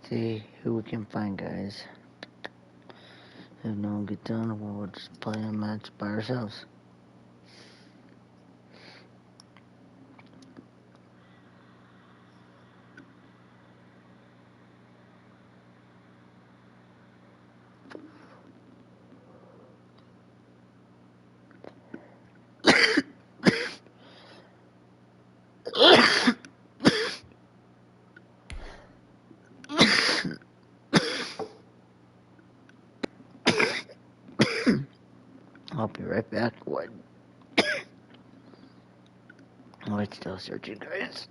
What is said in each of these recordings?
See who we can find, guys. If no one gets done, we'll just play a match by ourselves. I'll be right back. What? Oh, it's still searching, guys.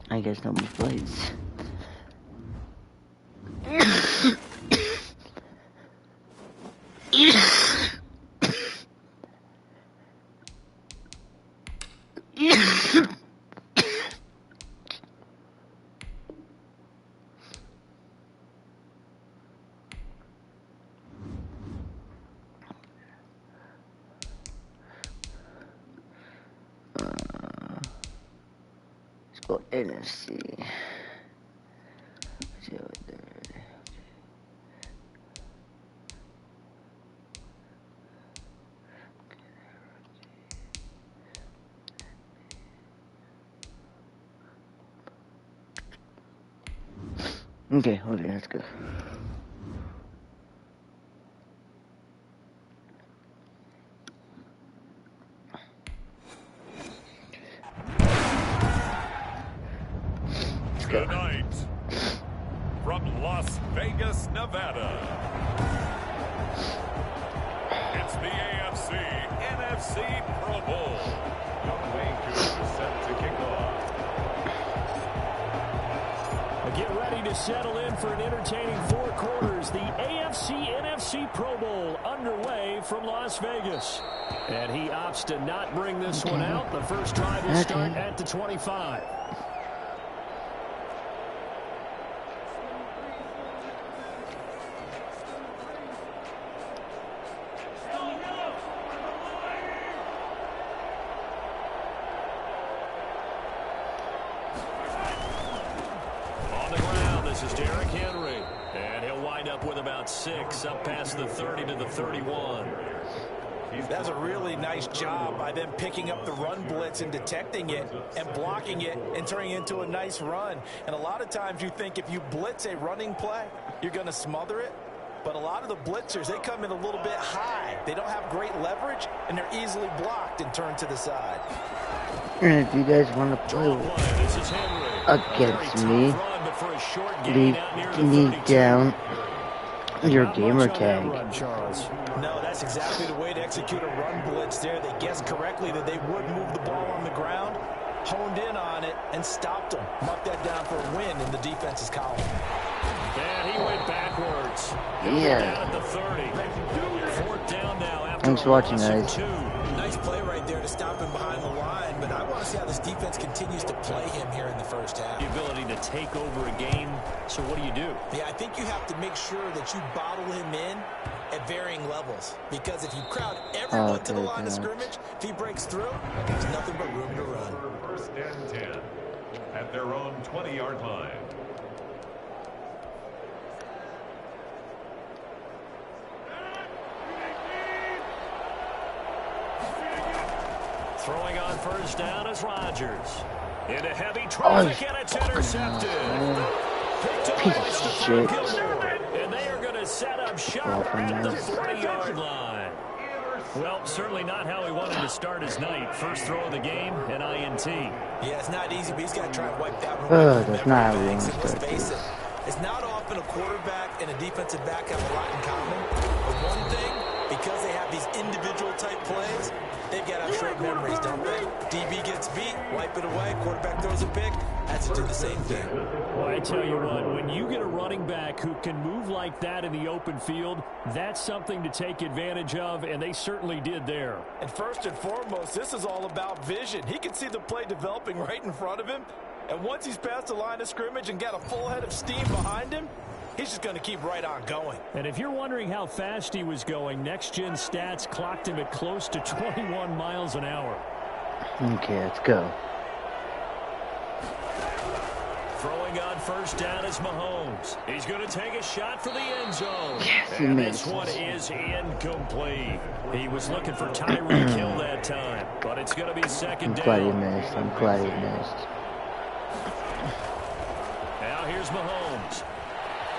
I guess no more flights. Let's go NFC. See over there. Okay, let's go. Tonight, from Las Vegas, Nevada, it's the AFC NFC Pro Bowl. The Lakers are set to kick off. Get ready to settle in for an entertaining 4 quarters. The AFC NFC Pro Bowl underway from Las Vegas. And he opts to not bring this one out. The first drive will start at the 25. Up past the 30 to the 31. That's a really nice job by them picking up the run blitz and detecting it and blocking it and turning it into a nice run. And a lot of times you think if you blitz a running play, you're going to smother it. But a lot of the blitzers, they come in a little bit high. They don't have great leverage, and they're easily blocked and turned to the side. And if you guys want to play against me, leave down your gamer tag. No, that's exactly the way to execute a run blitz there. They guessed correctly that they would move the ball on the ground, honed in on it, and stopped them. Mark that down for a win in the defense's column. And he went backwards. Yeah. Down at the 30. 4th down now after Thanks for watching, guys. Nice play right there to stop him behind the line, but I want to see how this defense continues to play him here in the first half. The ability to take over a game, so what do? Yeah, I think you have to make sure that you bottle him in at varying levels, because if you crowd everyone to the line of scrimmage, if he breaks through, there's nothing but room to run. First and 10 at their own 20-yard line. Throwing on first down is Rodgers. Into heavy traffic, and it's intercepted. Piece of shit. And they are going to set up shop at the 40-yard line. Well, certainly not how he wanted to start his night. First throw of the game, an INT. Yeah, it's not easy, but he's got to try and wipe that one. That's not how we want to start this. It's not often a quarterback and a defensive back have a lot in common. But one thing, because they have have these individual type plays, they've got to have short memories, don't they? DB gets beat, wipe it away, quarterback throws a pick, has to do the same thing. Well, I tell you what, when you get a running back who can move like that in the open field, that's something to take advantage of, and they certainly did there. And first and foremost, this is all about vision. He can see the play developing right in front of him, and once he's past the line of scrimmage and got a full head of steam behind him, he's just going to keep right on going. And if you're wondering how fast he was going, next-gen stats clocked him at close to 21 miles an hour. Okay, let's go. Throwing on first down is Mahomes. He's going to take a shot for the end zone. Yes, he and missed. this one is incomplete. He was looking for Tyreek Hill that time, but it's going to be second down. I'm glad he missed. I'm glad he missed. Now here's Mahomes.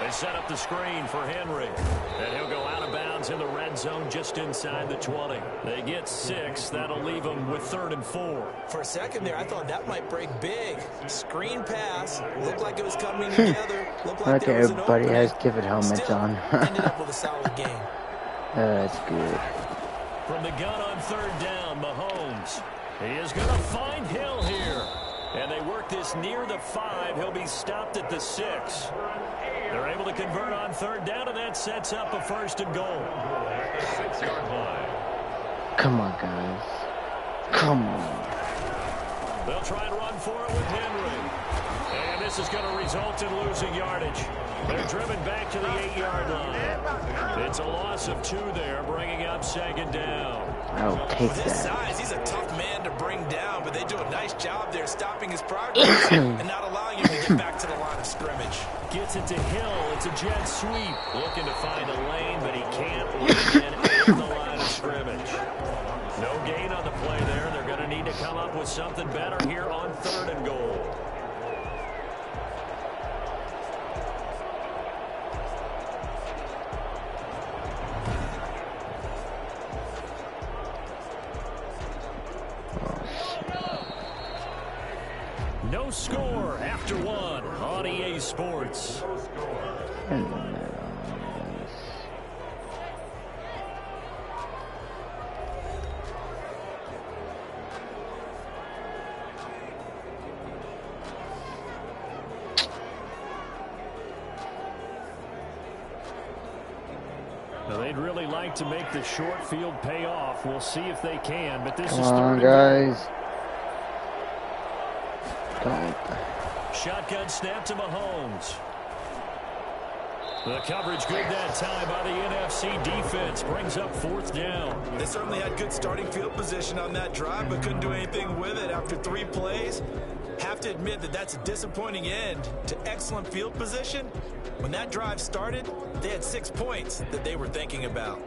They set up the screen for Henry. And he'll go out of bounds in the red zone just inside the 20. They get 6. That'll leave them with 3rd and 4. For a second there, I thought that might break big. Screen pass. Looked like it was coming together. Looked like Okay, everybody has different helmets Still, on. ended up with a solid game. That's good. From the gun on 3rd down, Mahomes. He is going to find Hill here. And they work this near the 5. He'll be stopped at the 6. They're able to convert on 3rd down, and that sets up a 1st and goal. 6-yard line. Come on, guys. Come on. They'll try and run for it with Henry. And this is going to result in losing yardage. They're driven back to the 8-yard line. It's a loss of 2 there, bringing up 2nd down. I'll take With his that. size, he's a tough man to bring down, but they do a nice job there stopping his progress and not allowing him to get back to the line of scrimmage. Gets it to Hill. It's a jet sweep. Looking to find a lane, but he can't win in the line of scrimmage. No gain on the play there. They're going to need to come up with something better here on 3rd and goal. No score after 1 on EA Sports. Now they'd really like to make the short field pay off. We'll see if they can, but this is 3rd Come on, and guys. Don't. Shotgun snap to Mahomes. The coverage good that time by the NFC defense. Brings up 4th down. They certainly had good starting field position on that drive, but couldn't do anything with it after 3 plays. Have to admit that that's a disappointing end to excellent field position. When that drive started, they had 6 points that they were thinking about.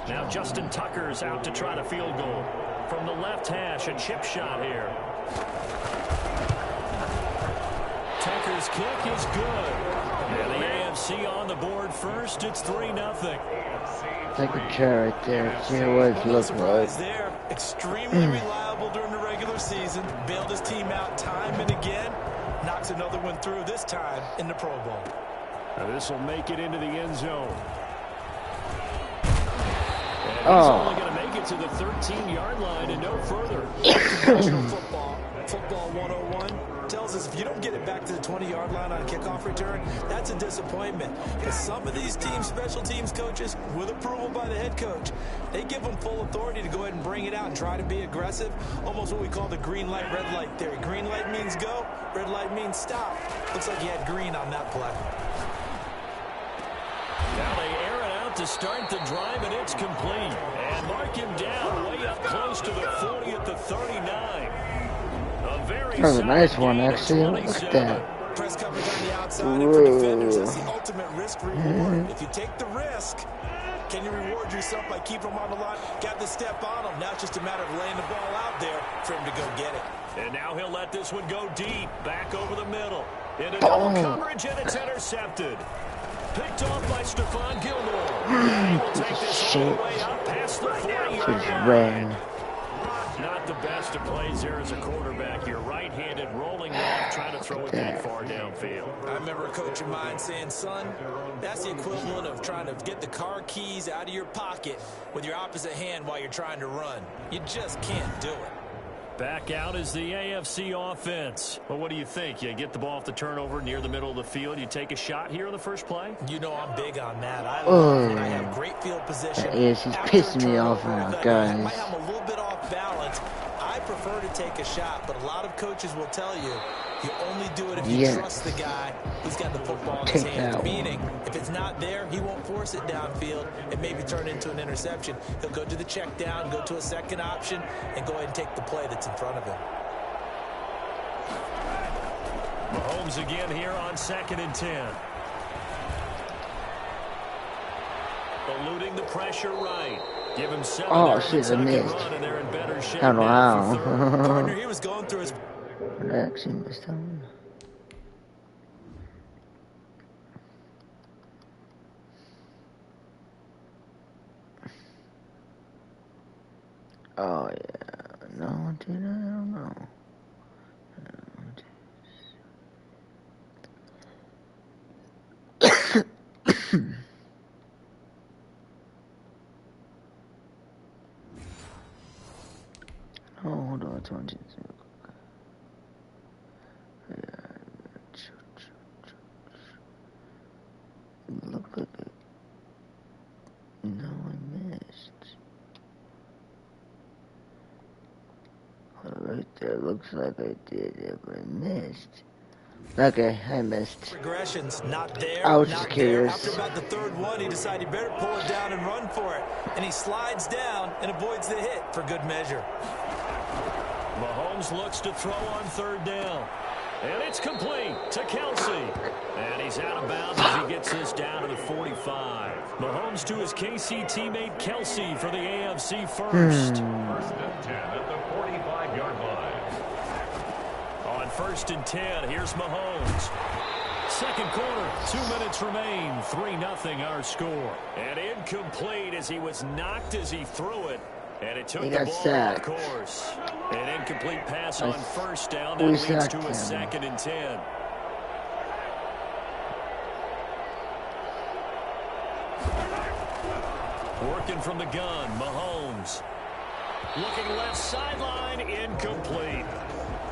Now Justin Tucker's out to try to field goal. From the left hash, a chip shot here. Tucker's kick is good. And the AFC on the board first. It's 3-0. Take a chair right there. See what it looks like. There, extremely reliable during the regular season. Bailed his team out time and again. Knocks another one through, this time in the Pro Bowl. Now this will make it into the end zone. And he's only going to make it to the 13-yard line and no further. Professional football 101 tells us if you don't get it back to the 20-yard line on a kickoff return, that's a disappointment. Because some of these teams, special teams coaches, with approval by the head coach, they give them full authority to go ahead and bring it out and try to be aggressive. Almost what we call the green light, red light theory. Green light means go, red light means stop. Looks like he had green on that play. Now they air it out to start the drive, and it's complete. And mark him down way up close to the 40 at the 39. That was a nice one, actually. Look at that. Press coverage on the outside, and for defenders, that's the ultimate risk-reward. If you take the risk, can you reward yourself by keeping them on the line? Got the step on them. Now it's just a matter of laying the ball out there for him to go get it. And now he'll let this one go deep, back over the middle. Into double coverage, and it's intercepted. Picked off by Stephon Gilmore. And he will take this all the way up past the 40-yard line. Not the best list of plays there as a quarterback. You're right-handed, rolling off, trying to throw it that far downfield. I remember a coach of mine saying, son, that's the equivalent of trying to get the car keys out of your pocket with your opposite hand while you're trying to run. You just can't do it. Back out is the AFC offense. Well, what do you think? You get the ball off the turnover near the middle of the field. You take a shot here on the first play? You know I'm big on that. I love when I have great field position. Yes, he's pissing me off now, guys. I might have a little bit off balance. I prefer to take a shot, but a lot of coaches will tell you only do it if you trust the guy who's got the football in his hands. Meaning, if it's not there, he won't force it downfield and maybe turn it into an interception. He'll go to the check down, go to a second option, and go ahead and take the play that's in front of him. Mahomes again here on 2nd and 10. Eluding the pressure right. Give him 7 yards and run, and they're in better shape. I don't know. Partner, he was going through his... Actually missed that one. Oh yeah, no, dude, I don't know. Oh, hold on, 20. Look at it. No, I missed. Right there, looks like I did it, but I missed. Okay, I missed. Progressions, not there. I was just curious. After about the third one, he decided he better pull it down and run for it. And he slides down and avoids the hit for good measure. Mahomes looks to throw on 3rd down. And it's complete to Kelsey. And he's out of bounds as he gets this down to the 45. Mahomes to his KC teammate Kelsey for the AFC first. 1st and 10 at the 45-yard line. On 1st and 10, here's Mahomes. Second quarter, 2 minutes remain. 3-0 our score. And incomplete as he was knocked as he threw it. And it took the ball off course. An incomplete pass on 1st down. That leads to a 2nd and 10. Working from the gun, Mahomes. Looking left sideline, incomplete.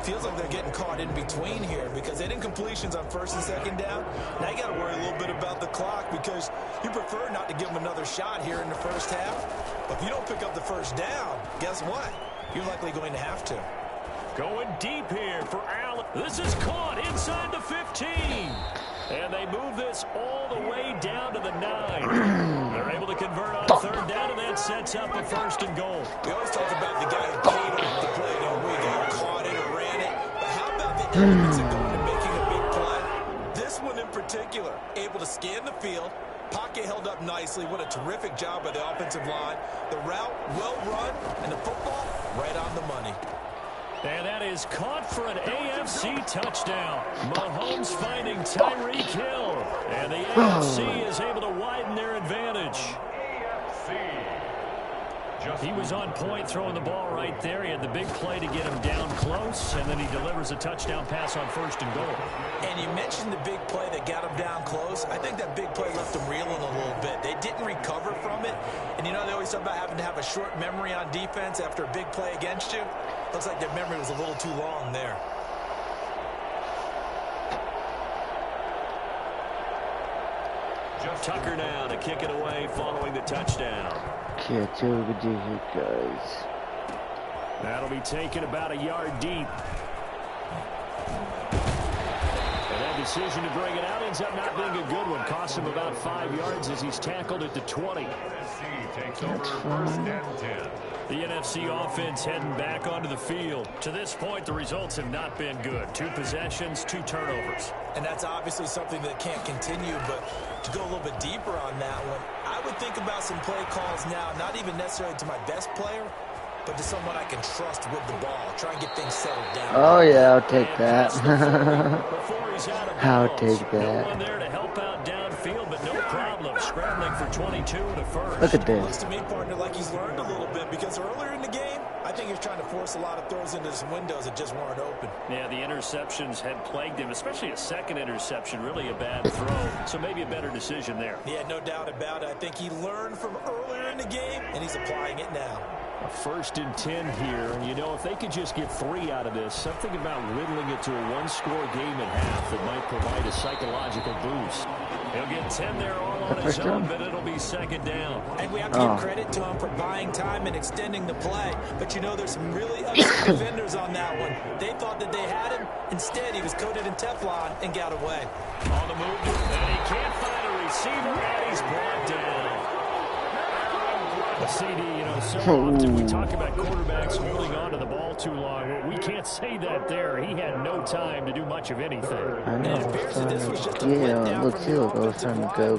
Feels like they're getting caught in between here because they did incompletions on 1st and 2nd down. Now you got to worry a little bit about the clock because you prefer not to give them another shot here in the first half. But if you don't pick up the 1st down, guess what? You're likely going to have to. Going deep here for Allen. This is caught inside the 15. And they move this all the way down to the 9. They're able to convert on 3rd down, and that sets up a 1st and goal. We always talk about the guy who paid off the play. We got caught it or ran it. But how about the elements that go into making a big play? This one in particular, able to scan the field. Pocket held up nicely. What a terrific job by the offensive line. The route, well run, and the football, right on the money. And that is caught for an AFC touchdown. Mahomes finding Tyreek Hill. And the AFC is able to widen their advantage. He was on point throwing the ball right there. He had the big play to get him down close, and then he delivers a touchdown pass on 1st and goal. And you mentioned the big play that got him down close. I think that big play left him reeling a little bit. They didn't recover from it. And, you know, they always talk about having to have a short memory on defense after a big play against you. Looks like their memory was a little too long there. Tucker now to kick it away following the touchdown. Can't do it, guys. That'll be taken about a yard deep. And that decision to bring it out ends up not being a good one. Cost him about 5 yards as he's tackled at the 20. NFC takes over 1st and 10. The NFC offense heading back onto the field. To this point, the results have not been good. 2 possessions, 2 turnovers. And that's obviously something that can't continue, but to go a little bit deeper on that one, I would think about some play calls now, not even necessarily to my best player, but to someone I can trust with the ball. Try and get things settled down. Oh, yeah, I'll take that. I'll take No that. one there to help out downfield, but no problem. Scrambling for 22 to first. Look at Looks this. to me, partner, like he's learned a little bit because earlier in the game, I think he was trying to force a lot of throws into some windows that just weren't open. Yeah, the interceptions had plagued him, especially a second interception, really a bad throw. So maybe a better decision there. Yeah, no doubt about it. I think he learned from earlier in the game, and he's applying it now. A 1st and 10 here, and you know, if they could just get 3 out of this, something about whittling it to a one-score game at half that might provide a psychological boost. He'll get 10 there all on his own, but it'll be 2nd down. And we have to give credit to him for buying time and extending the play. But you know, there's some really upset defenders on that one. They thought that they had him. Instead, he was coated in Teflon and got away. On the move, and he can't find a receiver, and he's brought down. CD, you know, so often we talk about quarterbacks holding on to the ball too long. Well, we can't say that there. He had no time to do much of anything. I know, yeah, look, he'll go, trying to go.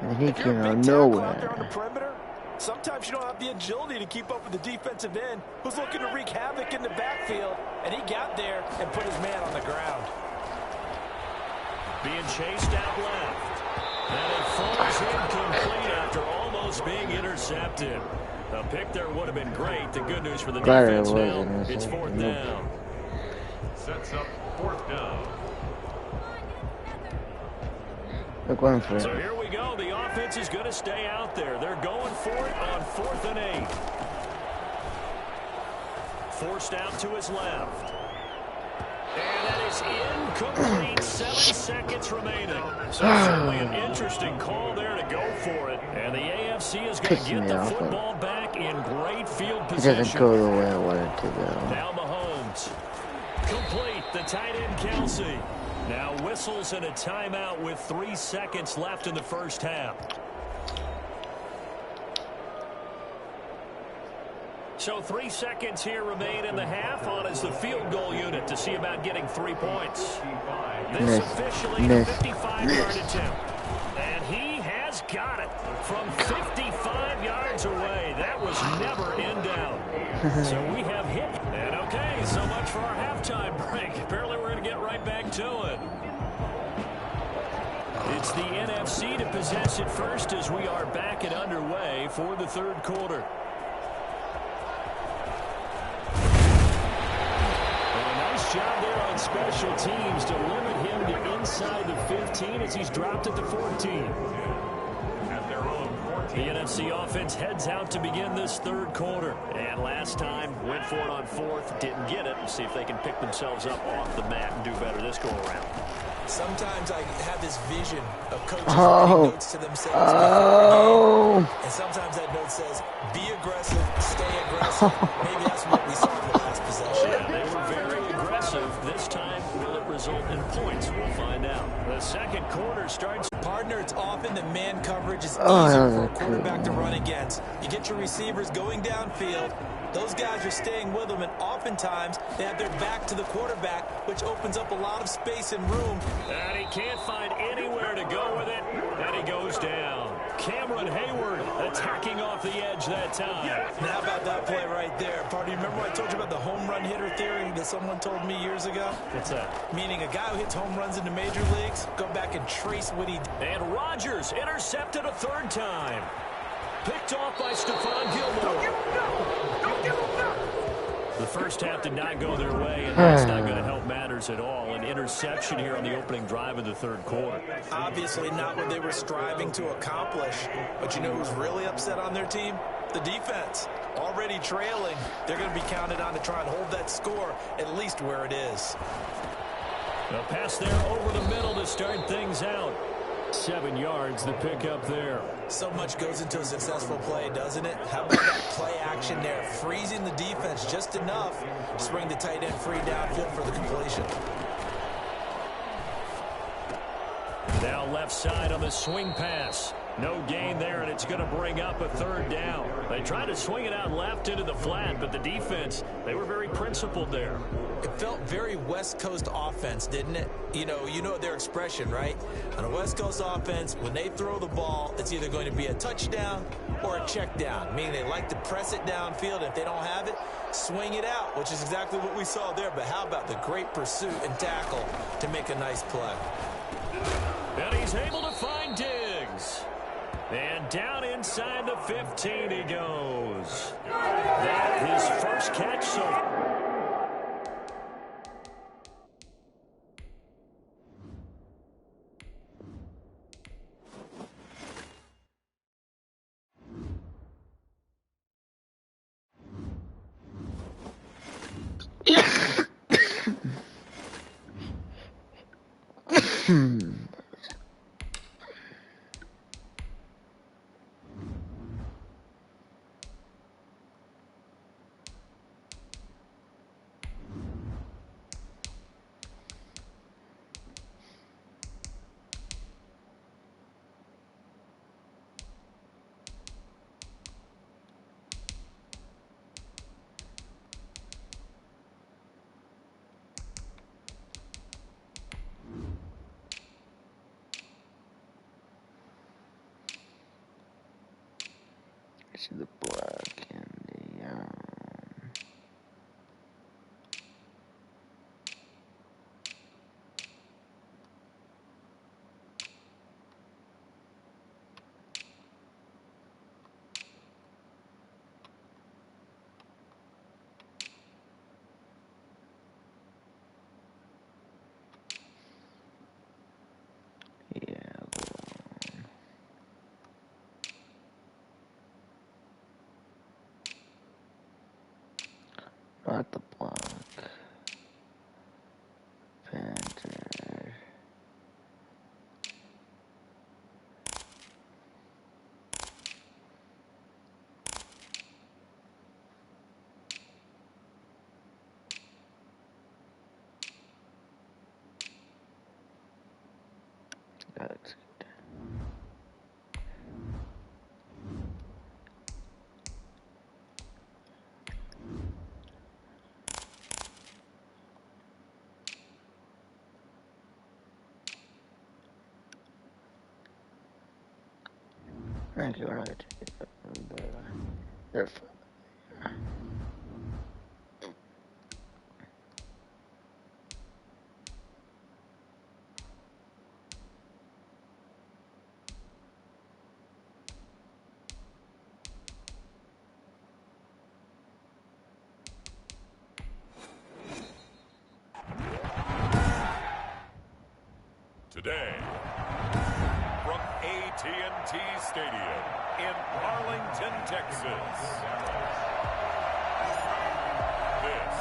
And he came out of nowhere. Sometimes you don't have the agility to keep up with the defensive end who's looking to wreak havoc in the backfield, and he got there and put his man on the ground. Being chased out left. And it falls incomplete after almost being intercepted. A pick there would have been great. The good news for the defense now, it's 4th down. Sets up 4th down. Look, one for it. So here we go. The offense is going to stay out there. They're going for it on 4th and 8. Forced out to his left. And that is incomplete. 7 seconds remaining. So certainly an interesting call there to go for it. And the AFC is going to get the football back in great field position. It doesn't go the way I want it to go. Now Mahomes. Complete. The tight end, Kelsey. Now whistles and a timeout with 3 seconds left in the first half. So 3 seconds here remain in the half on as the field goal unit to see about getting 3 points. This officially a 55-yard attempt. And he has got it from 55 yards away. That was never in doubt. So we have hit. And okay, so much for our halftime break. Apparently we're going to get right back to it. It's the NFC to possess it first as we are back and underway for the 3rd quarter. Job there on special teams to limit him to inside the 15 as he's dropped at the 14. At their own 14. The NFC offense heads out to begin this 3rd quarter. And last time, went for it on 4th, didn't get it. We'll see if they can pick themselves up off the mat and do better this go around. Sometimes I have this vision of coaches writing notes to themselves. And sometimes that note says, be aggressive, stay aggressive. Maybe that's what we saw in the last possession. Yeah, they were very aggressive. This time, will it result in points? We'll find out. The 2nd quarter starts. Partner, it's often that man coverage is easier for a quarterback to run against. You get your receivers going downfield. Those guys are staying with them, and oftentimes they have their back to the quarterback, which opens up a lot of space and room. And he can't find anywhere to go with it, and he goes down. Cameron Hayward attacking off the edge that time. Now, how about that play right there? Partner, you remember I told you about the home run hitter theory that someone told me years ago? What's that? Meaning a guy who hits home runs in the major leagues, go back and trace what he did. And Rodgers intercepted a 3rd time. Picked off by Stephon Gilmore. The first half did not go their way, and that's not going to help matters at all. An interception here on the opening drive of the 3rd quarter. Obviously not what they were striving to accomplish. But you know who's really upset on their team? The defense. Already trailing. They're going to be counted on to try and hold that score at least where it is. A pass there over the middle to start things out. 7 yards, the pickup there. So much goes into a successful play, doesn't it? How about that play action there? Freezing the defense just enough to bring the tight end free downfield for the completion. Now left side on the swing pass. No gain there, and it's going to bring up a third down. They tried to swing it out left into the flat, but the defense, they were very principled there. It felt very West Coast offense, didn't it? You know their expression, right? On a West Coast offense, when they throw the ball, it's either going to be a touchdown or a check down, meaning they like to press it downfield. If they don't have it, swing it out, which is exactly what we saw there. But how about the great pursuit and tackle to make a nice play? And he's able to find Diggs. And down inside the 15 he goes. That his first catch so to the black and the not the block. Panther. That's good. Thank you, right. They're fine. Today, from AT&T Stadium in Arlington, Texas, this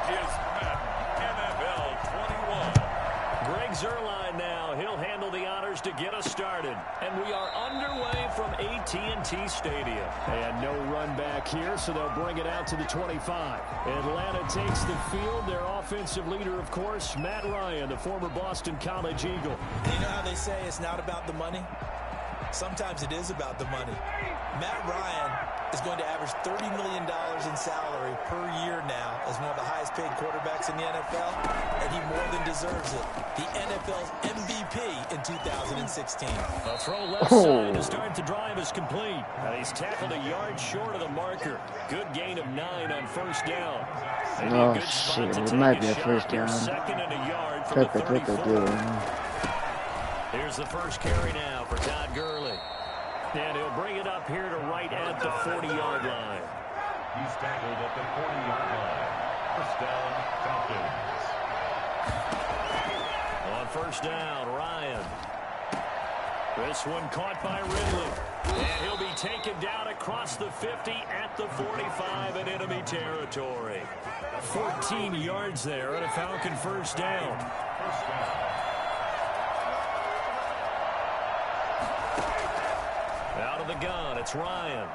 is Madden NFL 21. Greg Zuerlein now. He'll handle the honors to get us started. And we are underway from AT&T Stadium. And no run back here, so they'll bring it out to the 25. Atlanta takes the field. Their offensive leader, of course, Matt Ryan, the former Boston College Eagle. You know how they say it's not about the money? Sometimes it is about the money. Matt Ryan is going to average $30 million in salary per year now as one of the highest paid quarterbacks in the NFL, and he more than deserves it. The NFL's MVP in 2016. A throw left side to start the drive is complete. And he's tackled a yard short of the marker. Good gain of 9 on first down. Oh, shit. It might be a first down. Second and a yard from the 34. Here's the first carry now for Todd Gurley. And he'll bring it up here to right at the 40-yard line. He's tackled at the 40-yard line. First down, Falcons. On first down, Ryan. This one caught by Ridley. And he'll be taken down across the 50 at the 45 in enemy territory. 14 yards there and a Falcon first down. First down. Out of the gun, it's Ryan.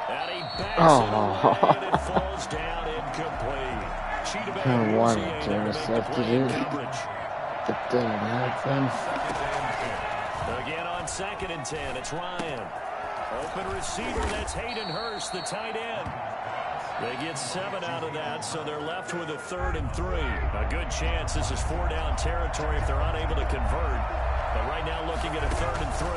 And he backs it away, and it falls down incomplete. Cheetah I wanted Back to intercept it. But then it happened. 2nd and 10. It's Ryan. Open receiver, that's Hayden Hurst, the tight end. They get 7 out of that, so they're left with a 3rd and 3. A good chance this is 4-down territory if they're unable to convert. But right now looking at a 3rd and 3.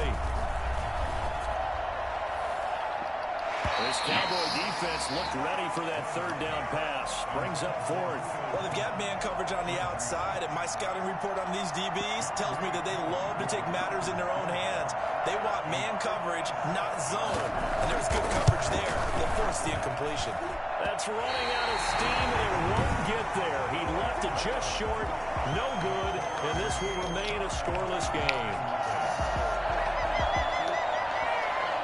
This Cowboy defense looked ready for that 3rd down pass. Brings up 4th. Well, they've got man coverage on the outside, and my scouting report on these DBs tells me that they love to take matters in their own hands. They want man coverage, not zone. And there's good coverage there that forced the incompletion. That's running out of steam, and it won't get there. He left it just short. No good, and this will remain a scoreless game.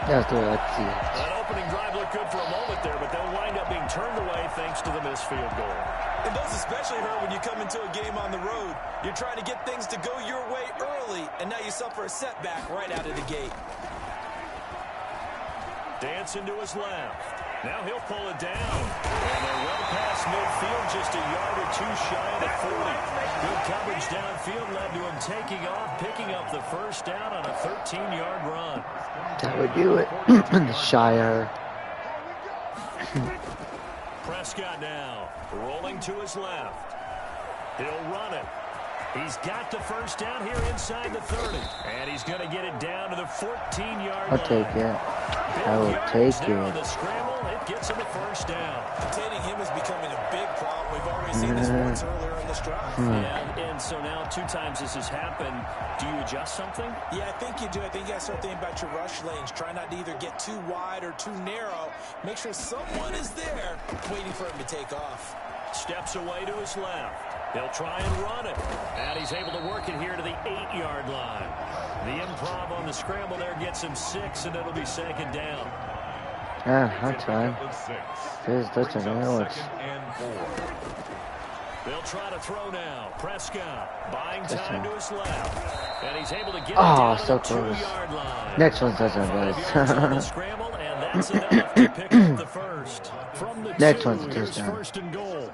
Let's see it. That opening drive looked good for a moment there, but they'll wind up being turned away thanks to the missed field goal. And those especially hurt when you come into a game on the road. You're trying to get things to go your way early, and now you suffer a setback right out of the gate. Dancing to his left. Now he'll pull it down. And they're well past midfield, just a yard or two shy of the 40. Good coverage downfield led to him taking off, picking up the 1st down on a 13-yard run. That would do it. The Shire. Prescott now rolling to his left. He'll run it. He's got the 1st down here inside the 30. And he's going to get it down to the 14-yard line. I'll take it. I will take it. On the scramble, it gets him the 1st down. Containing him is becoming a big problem. We've already seen this once earlier in this drive. And so now 2 times this has happened. Do you adjust something? Yeah, I think you do. I think you got to start thinking about your rush lanes. Try not to either get too wide or too narrow. Make sure someone is there waiting for him to take off. Steps away to his left. They'll try and run it. And he's able to work it here to the 8-yard line. The improv on the scramble there gets him 6, and it'll be 2nd down. That's fine. That's an Alex. They'll try to throw now. Prescott buying time to his left. And he's able to get it Oh, down so to the close. 2-yard line. Next one doesn't 5 yards on the good. scramble, and that's enough to pick up the 1st. From the Next 2, one's a here's touchdown. 1st and goal.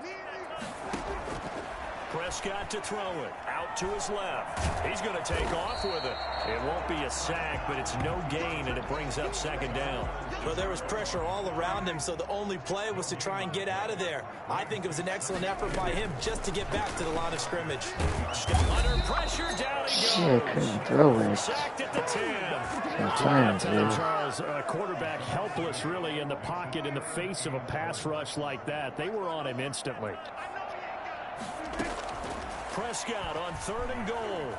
Prescott to throw it. Out to his left. He's going to take off with it. It won't be a sack, but it's no gain, and it brings up 2nd down. Well, there was pressure all around him, so the only play was to try and get out of there. I think it was an excellent effort by him just to get back to the line of scrimmage. Under pressure, down he goes. Shit, couldn't throw it. Sacked at the 10. I'm trying to. Charles, a quarterback helpless really in the pocket in the face of a pass rush like that. They were on him instantly. Prescott on 3rd and goal.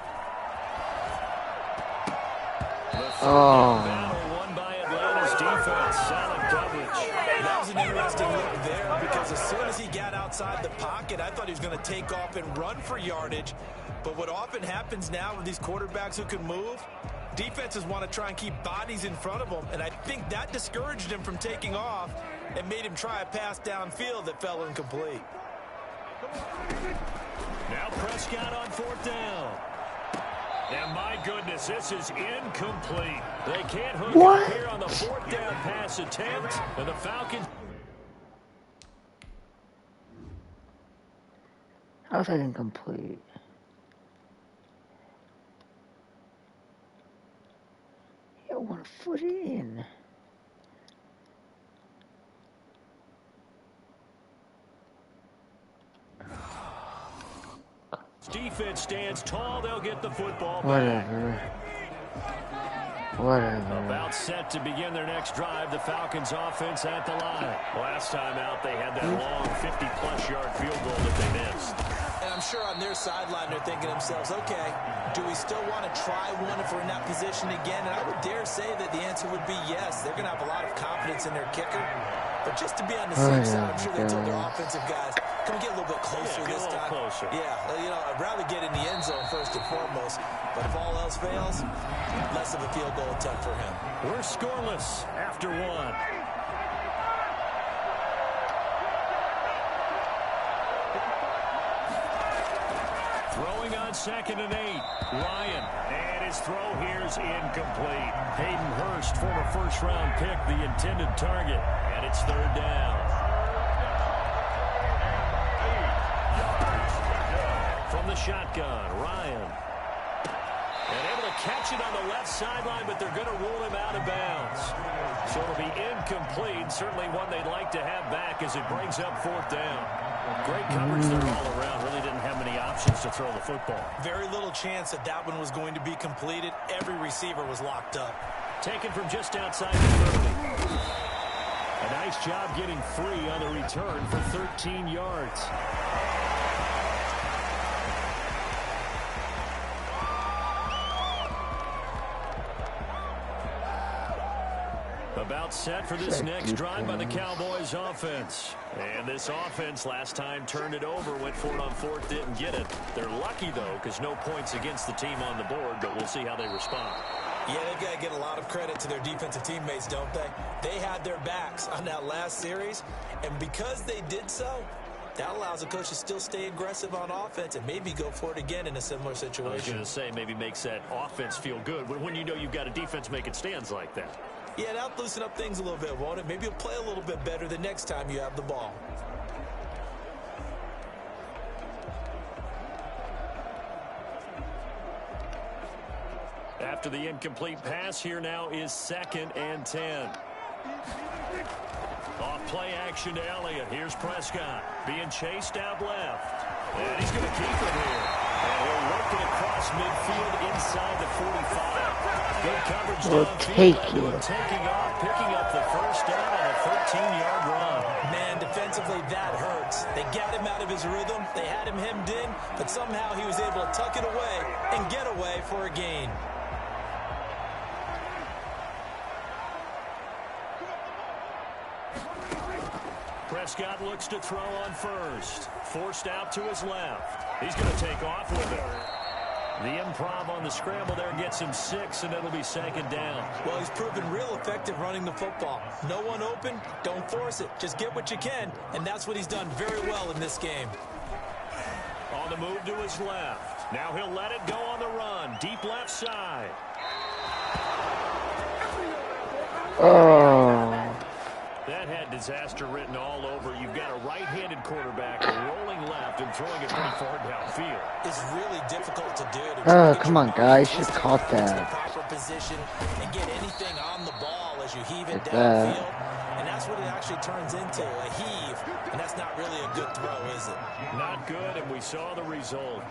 The 3rd down battle won by Atlanta's defense. Solid coverage. That was an interesting look there because as soon as he got outside the pocket, I thought he was going to take off and run for yardage. But what often happens now with these quarterbacks who can move, defenses want to try and keep bodies in front of them. And I think that discouraged him from taking off and made him try a pass downfield that fell incomplete. Now Prescott on 4th down. And my goodness, this is incomplete. They can't hook up here on the 4th down pass attempt. And the Falcons. How's that incomplete? You got 1 foot in. Defense stands tall. They'll get the football back. Whatever. About set to begin their next drive. The Falcons offense at the line. Last time out, they had that long 50-plus yard field goal that they missed. And I'm sure on their sideline they're thinking to themselves, okay, do we still want to try one if we're in that position again? And I would dare say that the answer would be yes. They're going to have a lot of confidence in their kicker. But just to be on the safe side, I'm sure they told their offensive guys, can we get a little bit closer this time? Closer. Yeah, you know, I'd rather get in the end zone first and foremost. But if all else fails, less of a field goal attempt for him. We're scoreless after 1. Throwing on 2nd and 8. Ryan. And his throw here is incomplete. Hayden Hurst, former first-round pick, the intended target. And it's 3rd down. From the shotgun, Ryan. And able to catch it on the left sideline, but they're going to rule him out of bounds. So it'll be incomplete. Certainly one they'd like to have back as it brings up 4th down. Great coverage there all around. Really didn't have many options to throw the football. Very little chance that that one was going to be completed. Every receiver was locked up. Taken from just outside the 30. A nice job getting free on the return for 13 yards. About set for this next drive by the Cowboys offense. And this offense last time turned it over, went for it on 4th, didn't get it. They're lucky, though, because no points against the team on the board, but we'll see how they respond. Yeah, they've got to get a lot of credit to their defensive teammates, don't they? They had their backs on that last series, and because they did so, that allows the coach to still stay aggressive on offense and maybe go for it again in a similar situation. I was going to say, maybe makes that offense feel good when you know you've got a defense making stands like that. Yeah, that'll loosen up things a little bit, won't it? Maybe you'll play a little bit better the next time you have the ball. After the incomplete pass, here now is 2nd and 10. Off play action to Elliott. Here's Prescott being chased out left. And he's going to keep it here. And he'll work it across midfield inside the 45. Good coverage downfield. Taking off, picking up the 1st down on a 13-yard run. Man, defensively, that hurts. They got him out of his rhythm. They had him hemmed in, but somehow he was able to tuck it away and get away for a gain. Prescott looks to throw on 1st. Forced out to his left. He's going to take off with it. The improv on the scramble there gets him 6, and it'll be 2nd down. Well, he's proven real effective running the football. No one open, don't force it. Just get what you can, and that's what he's done very well in this game. On the move to his left. Now he'll let it go on the run. Deep left side. That had disaster written all over. You've got a right-handed quarterback rolling left and throwing it pretty far downfield. It's really difficult to do. Come on, guys. You caught that. Proper position and get anything on the ball as you heave it downfield. And that's what it actually turns into, a heave. And that's not really a good throw, is it? Not good, and we saw the result.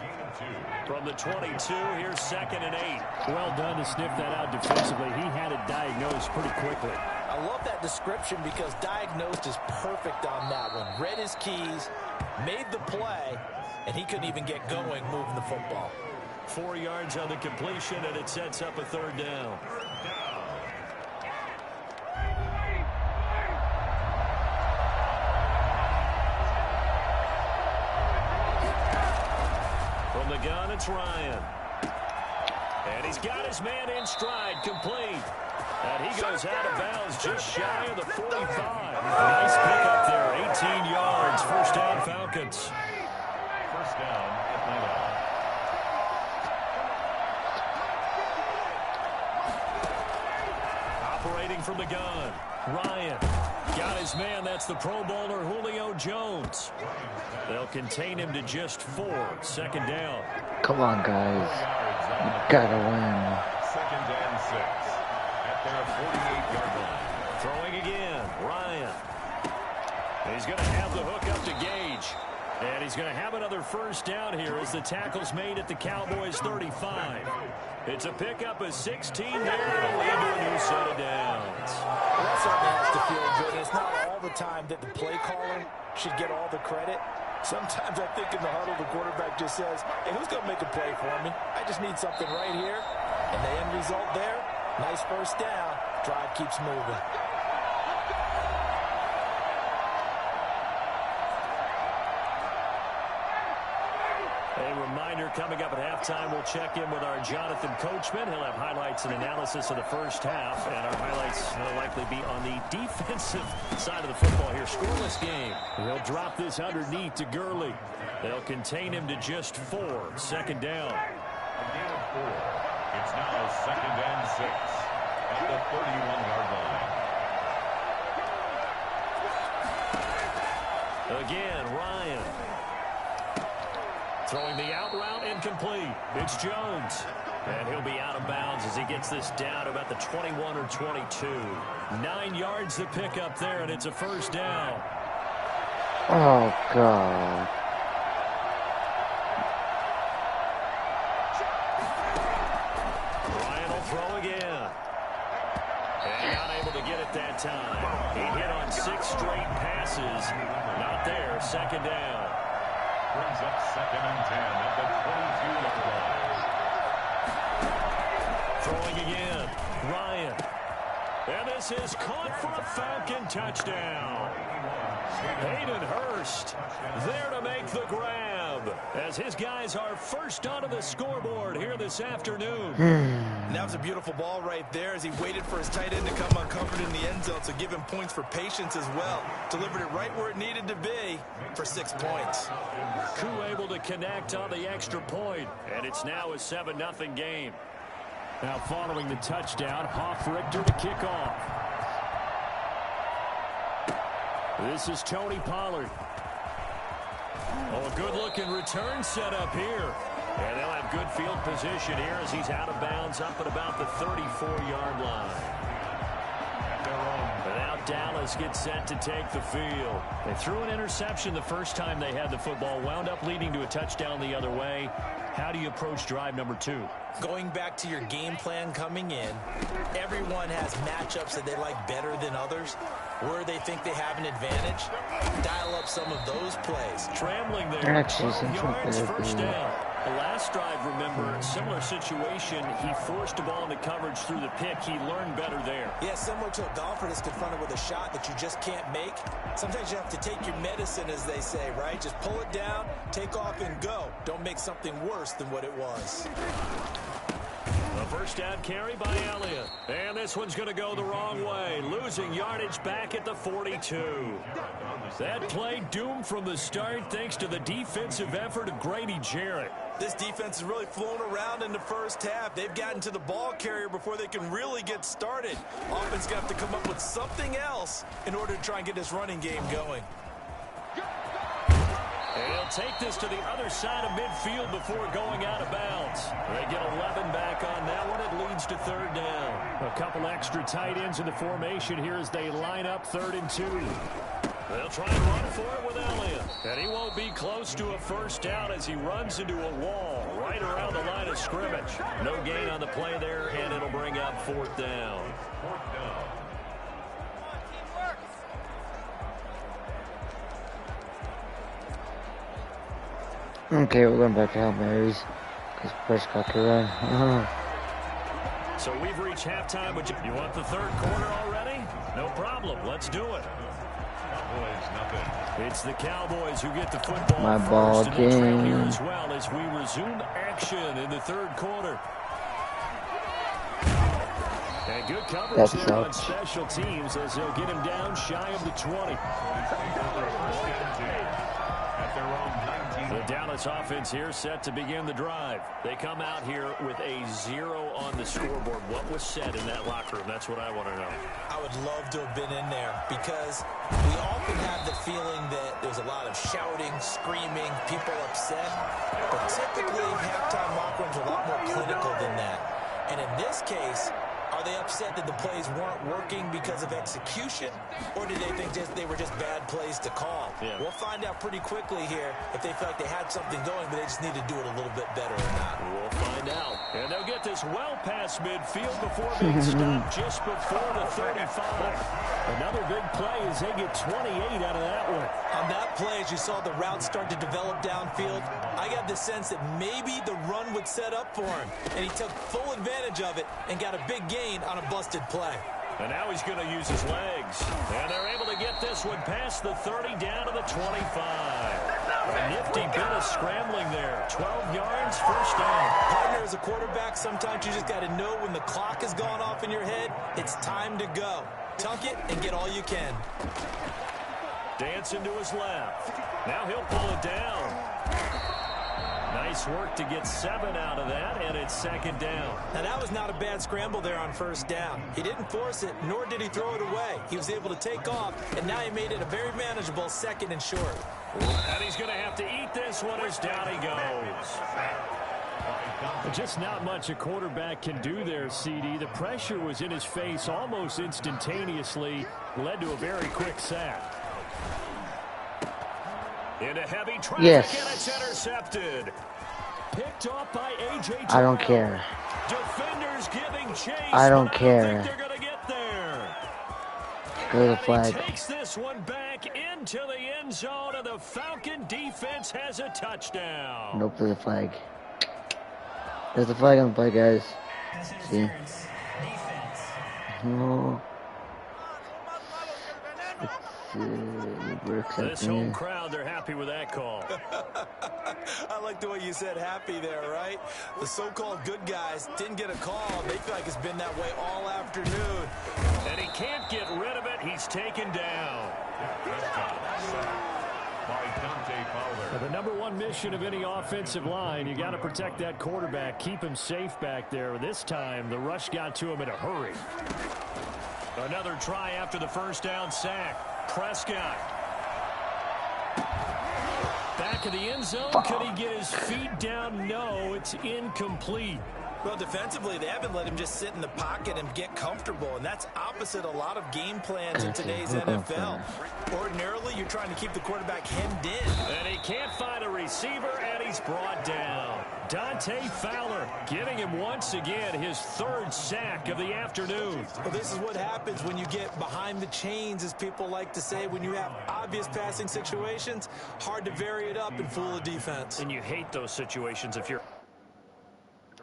From the 22, here's 2nd and 8. Well done to sniff that out defensively. He had it diagnosed pretty quickly. I love that description because diagnosed is perfect on that one. Read his keys, made the play, and he couldn't even get going moving the football. 4 yards on the completion, and it sets up a 3rd down. From the gun, it's Ryan. And he's got his man in stride, complete. And he goes out of bounds just shy of the 45. Nice pickup there, 18 yards. 1st down, Falcons. 1st down, Atlanta. Operating from the gun, Ryan. Got his man, that's the Pro Bowler Julio Jones. They'll contain him to just 4. 2nd down. Come on, guys. You gotta win. 2nd and 6. At their 48-yard line. Throwing again, Ryan. He's going to have the hook up to Gage. And he's going to have another 1st down here as the tackle's made at the Cowboys' 35. It's a pickup of 16 there. It'll lead to a new set of downs. Well, that certainly has to feel good. It's not all the time that the play caller should get all the credit. Sometimes I think in the huddle, the quarterback just says, hey, who's going to make a play for me? I just need something right here. And the end result there, nice 1st down. Drive keeps moving. A reminder, coming up at halftime, we'll check in with our Jonathan Coachman. He'll have highlights and analysis of the 1st half, and our highlights will likely be on the defensive side of the football here. Scoreless game. They'll drop this underneath to Gurley. They'll contain him to just 4. 2nd down. A gain of 4. It's now 2nd and 6 at the 31-yard line. Again, Ryan. Throwing the out route incomplete. It's Jones. And he'll be out of bounds as he gets this down about the 21 or 22. 9 yards to pick up there, and it's a first down. Oh, God. Ryan will throw again. And not able to get it that time. He hit on 6 straight passes. Not there. Second down. Brings up 2nd and 10 at the 22-yard line. Throwing again. Ryan. And this is caught for a Falcon touchdown. Hayden Hurst there to make the grab as his guys are first onto the scoreboard here this afternoon. And that was a beautiful ball right there as he waited for his tight end to come uncovered in the end zone, so give him points for patience as well. Delivered it right where it needed to be for 6 points. Koo able to connect on the extra point, and it's now a 7-0 game. Now following the touchdown, Hoff-Richter to kick off. This is Tony Pollard. Oh, a good-looking return set up here. And they'll have good field position here as he's out of bounds up at about the 34-yard line. And now Dallas gets set to take the field. They threw an interception the first time they had the football, wound up leading to a touchdown the other way. How do you approach drive number 2? Going back to your game plan coming in, everyone has matchups that they like better than others. Where they think they have an advantage, dial up some of those plays. Scrambling there, 12 yards, first down. The last drive, remember, similar situation. He forced a ball into coverage through the pick. He learned better there. Yeah, similar to a golfer that's confronted with a shot that you just can't make. Sometimes you have to take your medicine, as they say, right? Just pull it down, take off, and go. Don't make something worse than what it was. A first down carry by Elliott. And this one's going to go the wrong way. Losing yardage back at the 42. That play doomed from the start thanks to the defensive effort of Grady Jarrett. This defense has really flown around in the first half. They've gotten to the ball carrier before they can really get started. Offense got to come up with something else in order to try and get this running game going. And he'll take this to the other side of midfield before going out of bounds. They get 11 back on that one. It leads to third down. A couple extra tight ends in the formation here as they line up 3rd and 2. They'll try and run for it with Elliott. And he won't be close to a first down as he runs into a wall right around the line of scrimmage. No gain on the play there, and it'll bring up 4th down. Okay, we're going back to Hail Marys because Prescott can run. So we've reached halftime. But you want the 3rd quarter already? No problem. Let's do it. It's the Cowboys who get the football My first, ball and they trail here game. as well as we resume action in the 3rd quarter. And good coverage there on special teams as they'll get him down shy of the 20. The Dallas offense here set to begin the drive. They come out here with a 0 on the scoreboard. What was said in that locker room? That's what I want to know. I would love to have been in there because we often have the feeling that there's a lot of shouting, screaming, people upset. But typically, halftime locker rooms are a lot more clinical than that. And in this case, are they upset that the plays weren't working because of execution, or did they think they were just bad plays to call? Yeah. We'll find out pretty quickly here if they feel like they had something going, but they just need to do it a little bit better or not. We'll find out. And they'll get this well past midfield before being stopped just before the 35. Another big play as they get 28 out of that one. On that play, as you saw the route start to develop downfield, I got the sense that maybe the run would set up for him, and he took full advantage of it and got a big gain on a busted play. And now he's going to use his legs. And they're able to get this one past the 30 down to the 25. A nifty bit of scrambling there. 12 yards, first down. Partner, as a quarterback, sometimes you just got to know when the clock has gone off in your head, it's time to go. Tuck it and get all you can. Dancing to his left. Now he'll pull it down. Nice work to get 7 out of that, and it's 2nd down. Now, that was not a bad scramble there on first down. He didn't force it, nor did he throw it away. He was able to take off, and now he made it a very manageable 2nd and short. And he's going to have to eat this one as down he goes. Just not much a quarterback can do there, CD. The pressure was in his face almost instantaneously. Led to a very quick sack. Into heavy traffic, and it's intercepted. Picked off by A.J. I don't care. Defenders giving chase. I don't care. Think they're going to get there. Go to the flag. He takes this one back into the end zone, and the Falcon defense has a touchdown. Nope, there's a flag. There's a flag on the play, guys. See? No. We're accepting this home crowd, they're happy with that call. I like the way you said happy there, right? The so-called good guys didn't get a call. They feel like it's been that way all afternoon. And he can't get rid of it. He's taken down. The number one mission of any offensive line, you got to protect that quarterback, keep him safe back there. This time, the rush got to him in a hurry. Another try after the first down sack. Prescott. Back of the end zone. Could he get his feet down? No, it's incomplete. Well, defensively, they haven't let him just sit in the pocket and get comfortable, and that's opposite a lot of game plans in today's NFL. Ordinarily, you're trying to keep the quarterback hemmed in. And he can't find a receiver, and he's brought down. Dante Fowler giving him once again his third sack of the afternoon. Well, this is what happens when you get behind the chains, as people like to say. When you have obvious passing situations, hard to vary it up and fool a defense. And you hate those situations if you're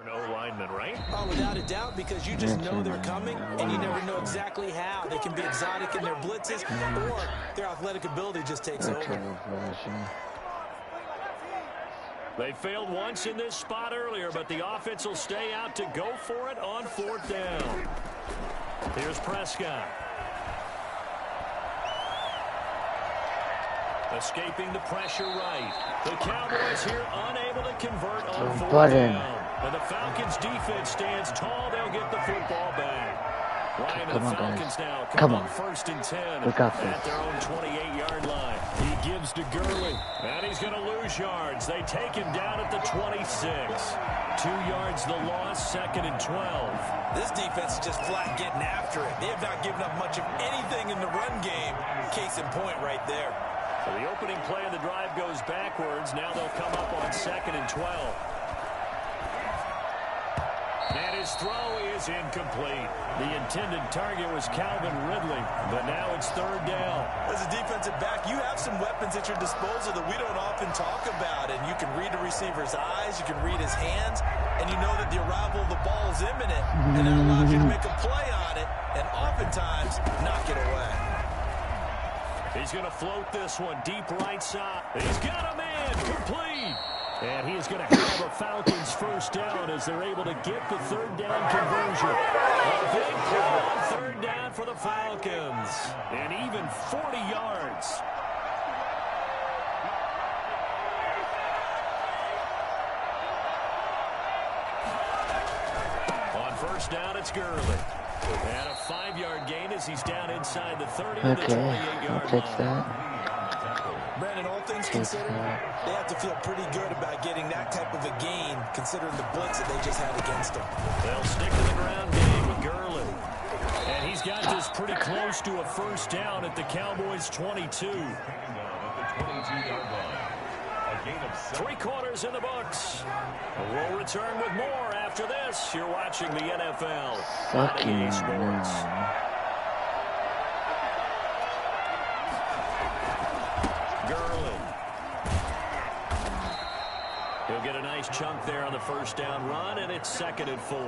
an O-lineman, right? Oh, without a doubt, because you just know they're coming, and you never know exactly how. They can be exotic in their blitzes, or their athletic ability just takes over. They failed once in this spot earlier, but the offense will stay out to go for it on fourth down. Here's Prescott. Escaping the pressure right. The Cowboys here unable to convert on fourth down. And the Falcons defense stands tall. They'll get the football back. Ryan and the Falcons now come on first and 10 at their own 28-yard line. He gives to Gurley, and he's going to lose yards. They take him down at the 26. 2 yards the loss, second and 12. This defense is just flat getting after it. They have not given up much of anything in the run game. Case in point right there. So the opening play of the drive goes backwards. Now they'll come up on second and 12. And his throw is incomplete. The intended target was Calvin Ridley, but now it's third down. As a defensive back, you have some weapons at your disposal that we don't often talk about, and you can read the receiver's eyes, you can read his hands, and you know that the arrival of the ball is imminent, and that allows you to make a play on it, and oftentimes knock it away. He's going to float this one deep right side. He's got a man complete. And he is going to have a Falcons first down as they're able to get the third down conversion. A big play on third down for the Falcons. And even 40 yards. On first down, it's Gurley. And a 5-yard gain as he's down inside the 30 to the 28-yard line. Brandon, all things considered, they have to feel pretty good about getting that type of a gain, considering the blitz that they just had against them. They'll stick to the ground game with Gurley. And he's got this pretty close to a first down at the Cowboys' 22. 3 quarters in the books. We'll return with more after this. You're watching the NFL on EA Sports. He'll get a nice chunk there on the first down run, and it's second and 4.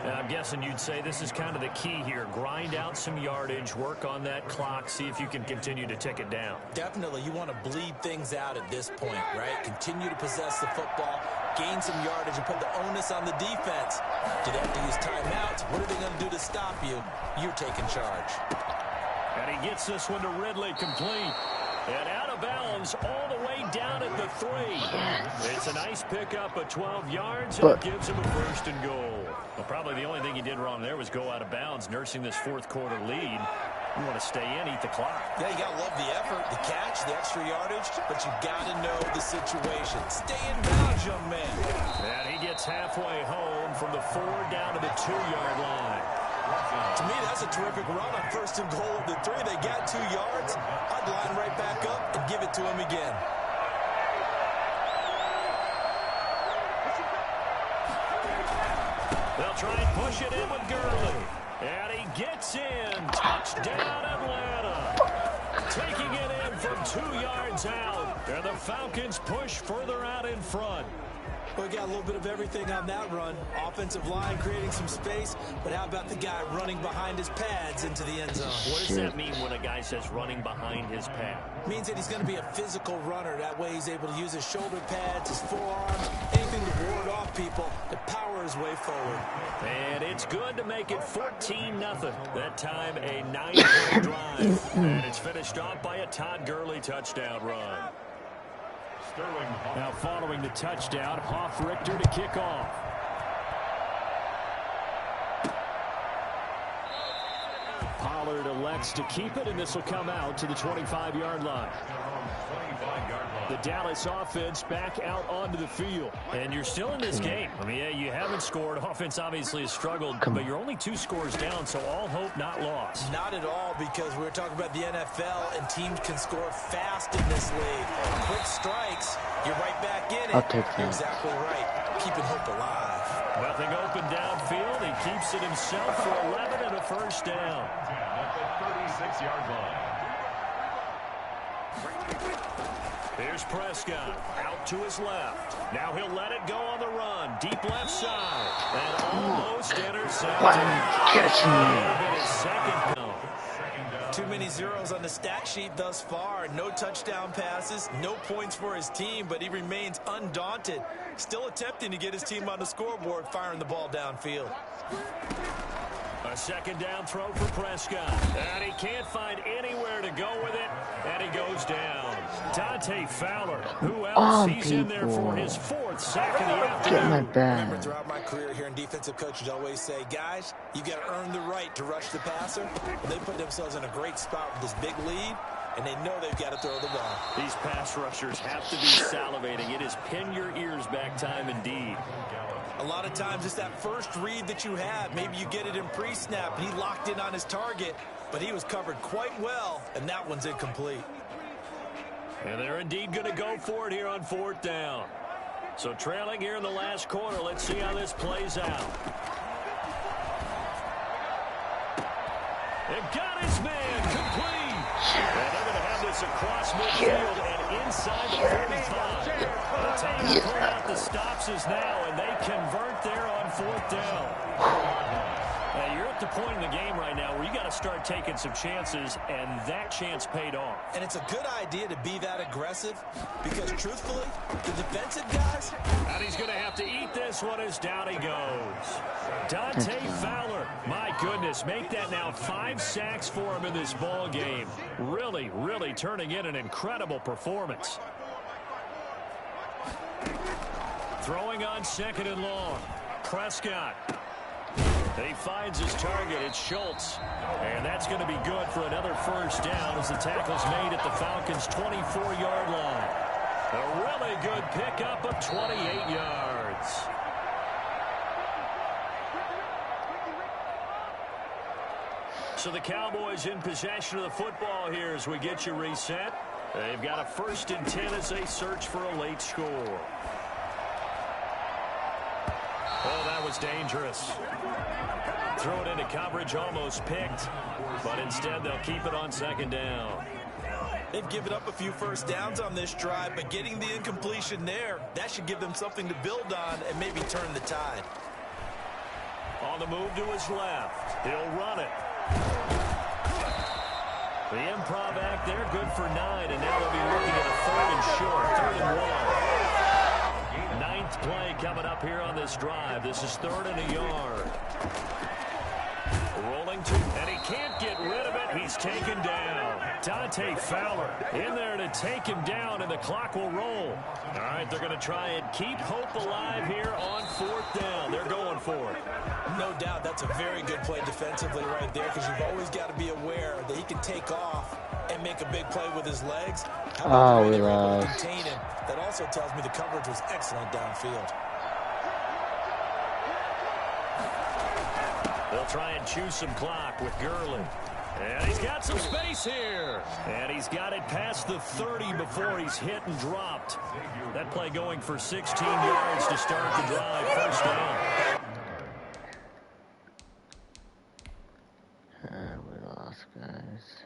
And I'm guessing you'd say this is kind of the key here. Grind out some yardage, work on that clock, see if you can continue to tick it down. Definitely. You want to bleed things out at this point, right? Continue to possess the football, gain some yardage, and put the onus on the defense. Do they have to use timeouts? What are they going to do to stop you? You're taking charge. And he gets this one to Ridley, complete. And out of bounds all the way down at the 3. It's a nice pickup of 12 yards, and it gives him a first and goal. Well, probably the only thing he did wrong there was go out of bounds, nursing this fourth quarter lead. You want to stay in, eat the clock. Yeah, you got to love the effort, the catch, the extra yardage, but you got to know the situation. Stay in bounds, young man. And he gets halfway home from the 4 down to the 2-yard line. To me, that's a terrific run on 1st and goal of the 3. They got 2 yards. I'd line right back up and give it to him again. They'll try and push it in with Gurley. And he gets in. Touchdown, Atlanta. Taking it in from 2 yards out. And the Falcons push further out in front. We got a little bit of everything on that run. Offensive line creating some space, but how about the guy running behind his pads into the end zone? What does that mean when a guy says running behind his pad? Means that he's going to be a physical runner. That way he's able to use his shoulder pads, his forearm, anything to ward off people to power his way forward. And it's good to make it 14-0. That time a 9-point drive. And it's finished off by a Todd Gurley touchdown run. Now following the touchdown, Richter to kick off. Pollard elects to keep it, and this will come out to the 25-yard line. The Dallas offense back out onto the field. And you're still in this game. I mean, yeah, you haven't scored. Offense obviously has struggled, but you're only 2 scores down, so all hope not lost. Not at all, because we're talking about the NFL, and teams can score fast in this league. Quick strikes, you're right back in it. I'll take that. You're exactly right. Keeping hope alive. Nothing open downfield. He keeps it himself for 11 and a first down. At the 36-yard line. Here's Prescott out to his left. Now he'll let it go on the run. Deep left side. And almost intercepted. Why are you catching me? His second down. Too many zeros on the stat sheet thus far. No touchdown passes, no points for his team, but he remains undaunted. Still attempting to get his team on the scoreboard, firing the ball downfield. A second down throw for Prescott. And he can't find anywhere to go with it. And he goes down. Dante Fowler. Who else? He's in there for his 4th sack of the afternoon. Get my Remember, bag. throughout my career here in defensive coaches always say, guys, you got to earn the right to rush the passer. They put themselves in a great spot with this big lead, and they know they've got to throw the ball. These pass rushers have to be salivating. It is pin your ears back time indeed. A lot of times it's that first read that you have. Maybe you get it in pre-snap, and he locked in on his target, but he was covered quite well, and that one's incomplete. And they're indeed going to go for it here on 4th down. So trailing here in the last quarter. Let's see how this plays out. And got his man complete. And they're going to have this across midfield and inside the 45. The time to pull out the stops is now, and they convert there on 4th down. Now, you're at the point in the game right now where you got to start taking some chances, and that chance paid off. And it's a good idea to be that aggressive because, truthfully, the defensive guys... And he's going to have to eat this one as down he goes. Dante Fowler, my goodness, make that now 5 sacks for him in this ball game. Really, really turning in an incredible performance. Throwing on 2nd and long. Prescott. He finds his target. It's Schultz. And that's going to be good for another first down as the tackle's made at the Falcons' 24-yard line. A really good pickup of 28 yards. So the Cowboys in possession of the football here as we get you reset. They've got a 1st and 10 as they search for a late score. Oh, that was dangerous. Throw it into coverage, almost picked. But instead, they'll keep it on 2nd down. They've given up a few first downs on this drive, but getting the incompletion there, that should give them something to build on and maybe turn the tide. On the move to his left. He'll run it. The improv act there, good for 9, and now they'll be looking at a 3rd and short, 3rd and 1. 9th play coming up here on this drive. This is 3rd and a yard. Rolling to, and he can't get rid of it. He's taken down. Dante Fowler in there to take him down, and the clock will roll. All right, they're going to try and keep hope alive here on 4th down. They're going for it. No doubt that's a very good play defensively right there because you've always got to be aware that he take off and make a big play with his legs. Oh, we They were able to lost. contain him. That also tells me the coverage was excellent downfield. They'll try and chew some clock with Gurley. And he's got some space here. And he's got it past the 30 before he's hit and dropped. That play going for 16 yards to start the drive. First down. We lost, guys.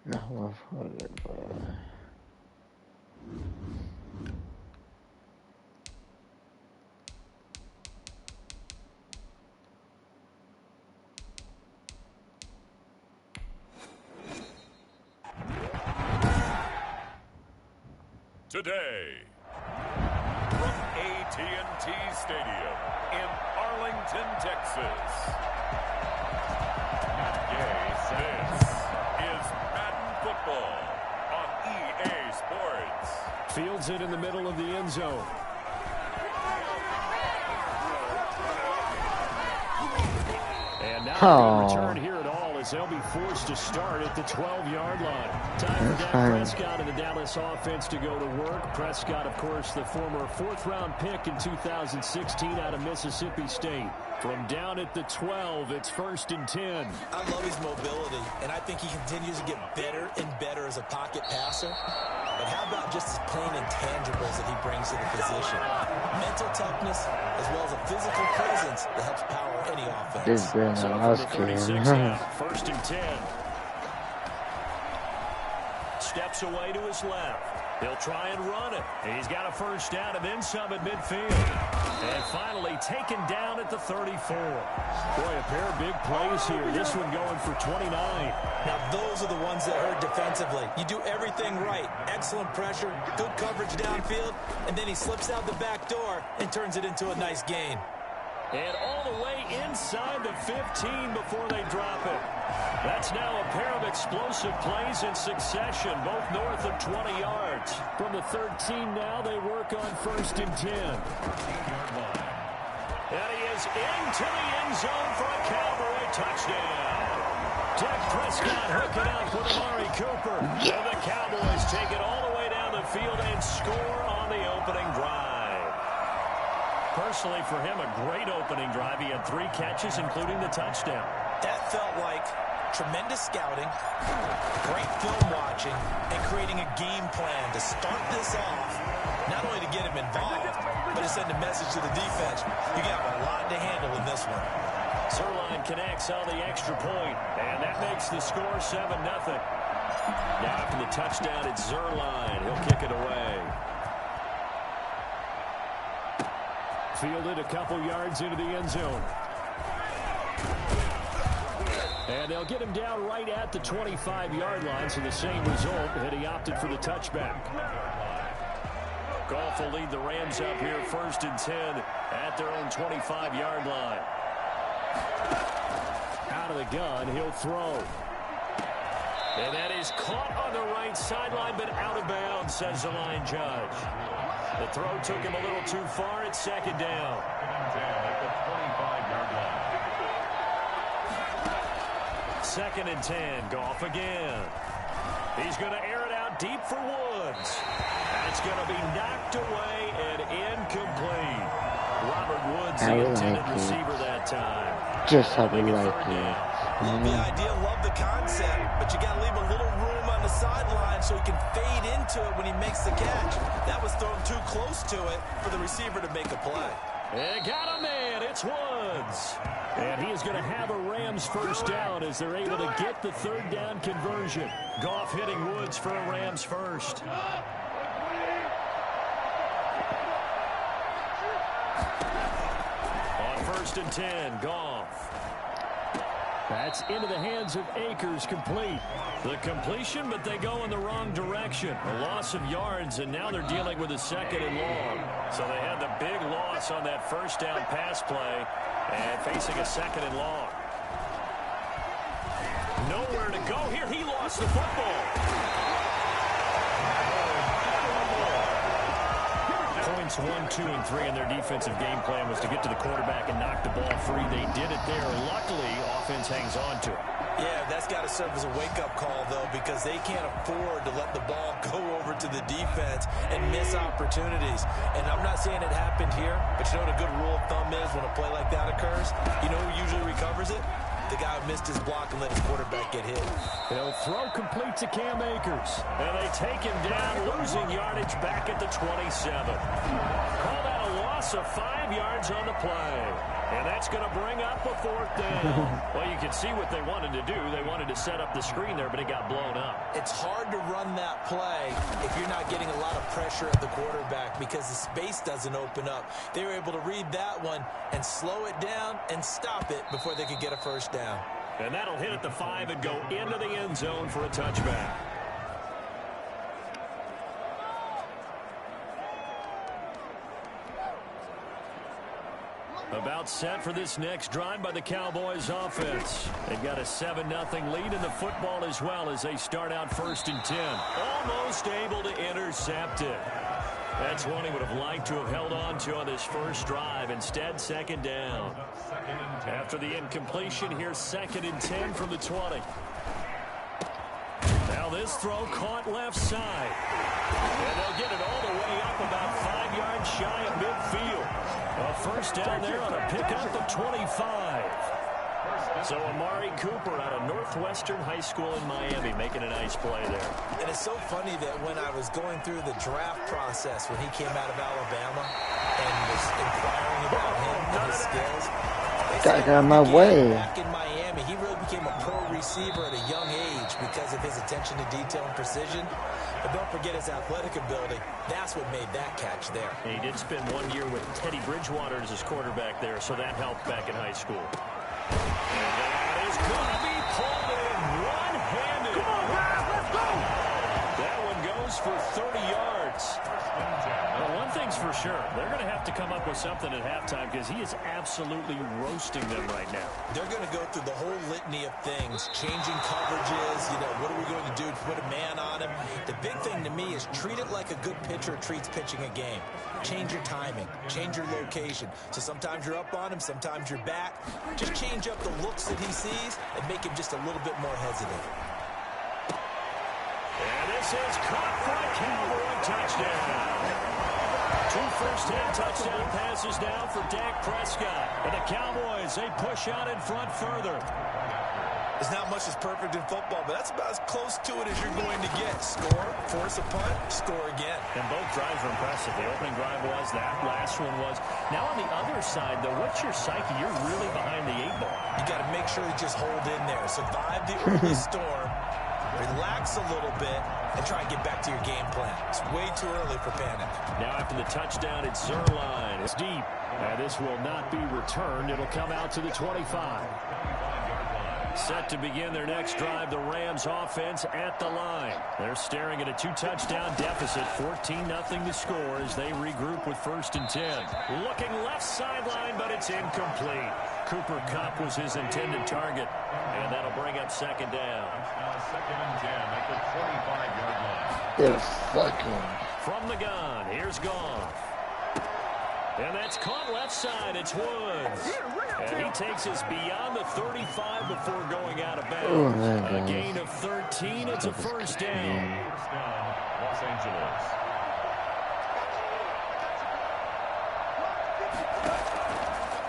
No, we're good, boy. Today, from AT&T Stadium in Arlington, Texas. This is Madden Football on EA Sports. Fields it in the middle of the end zone. And not a good return here at all, as they'll be forced to start at the 12-yard line. Time for Dak Prescott and the Dallas offense to go to work. Prescott, of course, the former fourth-round pick in 2016 out of Mississippi State. From down at the 12, it's 1st and 10. I love his mobility, and I think he continues to get better and better as a pocket passer. But how about just his plain intangibles that he brings to the position? Mental toughness, as well as a physical presence that helps power any offense. This brings So a from lot the of 36 out, 1st and 10. Steps away to his left. He'll try and run it. He's got a first down and then some at midfield. And finally taken down at the 34. Boy, a pair of big plays here. This one going for 29. Now, those are the ones that hurt defensively. You do everything right. Excellent pressure, good coverage downfield, and then he slips out the back door and turns it into a nice gain. And all the way inside the 15 before they drop it. That's now a pair of explosive plays in succession, both north of 20 yards. From the 13 now, they work on 1st and 10. And he is into the end zone for a Cowboy touchdown. Dak Prescott hooking up with Amari Cooper. And the Cowboys take it all the way down the field and score on the opening drive. Personally, for him, a great opening drive. He had 3 catches, including the touchdown. That felt like tremendous scouting, great film watching, and creating a game plan to start this off, not only to get him involved, but to send a message to the defense. You got a lot to handle in this one. Zerline connects on the extra point, and that makes the score 7-0. Now after the touchdown, it's Zerline. He'll kick it away. Fielded a couple yards into the end zone. And they'll get him down right at the 25-yard line, so the same result had he opted for the touchback. Goff will lead the Rams up here 1st and 10 at their own 25-yard line. Out of the gun, he'll throw. And that is caught on the right sideline, but out of bounds, says the line judge. The throw took him a little too far at 2nd down. 2nd and 10. Goff again. He's going to air it out deep for Woods. That's going to be knocked away and incomplete. Robert Woods, the intended receiver that time. Just how we like it. Love the idea, love the concept, but you got to leave a little room on the sideline so he can fade into it when he makes the catch. That was thrown too close to it for the receiver to make a play. And got a man. It's Woods. And he is going to have a Rams first down as they're able to get the 3rd down conversion. Goff hitting Woods for a Rams first. On 1st and 10, Goff. That's into the hands of Akers, complete. The completion, but they go in the wrong direction. A loss of yards, and now they're dealing with a 2nd and long. So they had the big loss on that 1st down pass play and facing a 2nd and long. Nowhere to go here. He lost the football. Points 1, 2, and 3 in their defensive game plan was to get to the quarterback and knock the ball free. They did it there. Luckily, offense hangs on to it. Yeah, that's got to serve as a wake-up call, though, because they can't afford to let the ball go over to the defense and miss opportunities. And I'm not saying it happened here, but you know what a good rule of thumb is when a play like that occurs? You know who usually recovers it? The guy who missed his block and let his quarterback get hit. They'll throw complete to Cam Akers. And they take him down, losing yardage back at the 27. Call that a loss of 5 yards on the play. And that's going to bring up a 4th down. Well, you can see what they wanted to do. They wanted to set up the screen there, but it got blown up. It's hard to run that play if you're not getting a lot of pressure at the quarterback because the space doesn't open up. They were able to read that one and slow it down and stop it before they could get a first down. And that'll hit at the 5 and go into the end zone for a touchback. About set for this next drive by the Cowboys offense. They've got a 7-0 lead in the football as well as they start out 1st and 10. Almost able to intercept it. That's one he would have liked to have held on to on this first drive. Instead, 2nd down. After the incompletion, here's 2nd and 10 from the 20. Now this throw caught left side. And they'll get it all the way up about 5 yards shy of midfield. A first down there on a pickup of 25. So Amari Cooper out of Northwestern High School in Miami making a nice play there. And it's so funny that when I was going through the draft process when he came out of Alabama and was inquiring about him and his skills, Got out of my way. Back in Miami, he really became a pro receiver at a young age because of his attention to detail and precision. But don't forget his athletic ability. That's what made that catch there. And he did spend 1 year with Teddy Bridgewater as his quarterback there, so that helped back in high school. And that is going to be pulled in one-handed. Come on, Brad, let's go! That one goes for 30 yards. Well, one thing's for sure. They're going to have to come up with something at halftime because he is absolutely roasting them right now. They're going to go through the whole litany of things, changing coverages, what are we going to do to put a man on him? The big thing to me is treat it like a good pitcher treats pitching a game. Change your timing, change your location. So sometimes you're up on him, sometimes you're back. Just change up the looks that he sees and make him just a little bit more hesitant. And this is caught for a Cowboy touchdown. 2 first-half touchdown passes now for Dak Prescott. And the Cowboys, they push out in front further. There's not much that's perfect in football, but that's about as close to it as you're going to get. Score, force a punt, score again. And both drives were impressive. The opening drive was, that last one was. Now on the other side, though, what's your psyche? You're really behind the 8 ball. You got to make sure you just hold in there. Survive the early storm, relax a little bit, and try and get back to your game plan. It's way too early for panic. Now after the touchdown, it's Zerline. It's deep. And this will not be returned. It'll come out to the 25. Set to begin their next drive, the Rams offense at the line. They're staring at a 2-touchdown deficit, 14-0 to score as they regroup with 1st and 10. Looking left sideline, but it's incomplete. Cooper Kupp was his intended target, and that'll bring up 2nd down. 2nd and 10 at the 25-yard line. They're fucking. From the gun, here's Goff. And that's caught left side. It's Woods. And he takes us beyond the 35 before going out of bounds. A gain of 13. It's a first down. Los Angeles.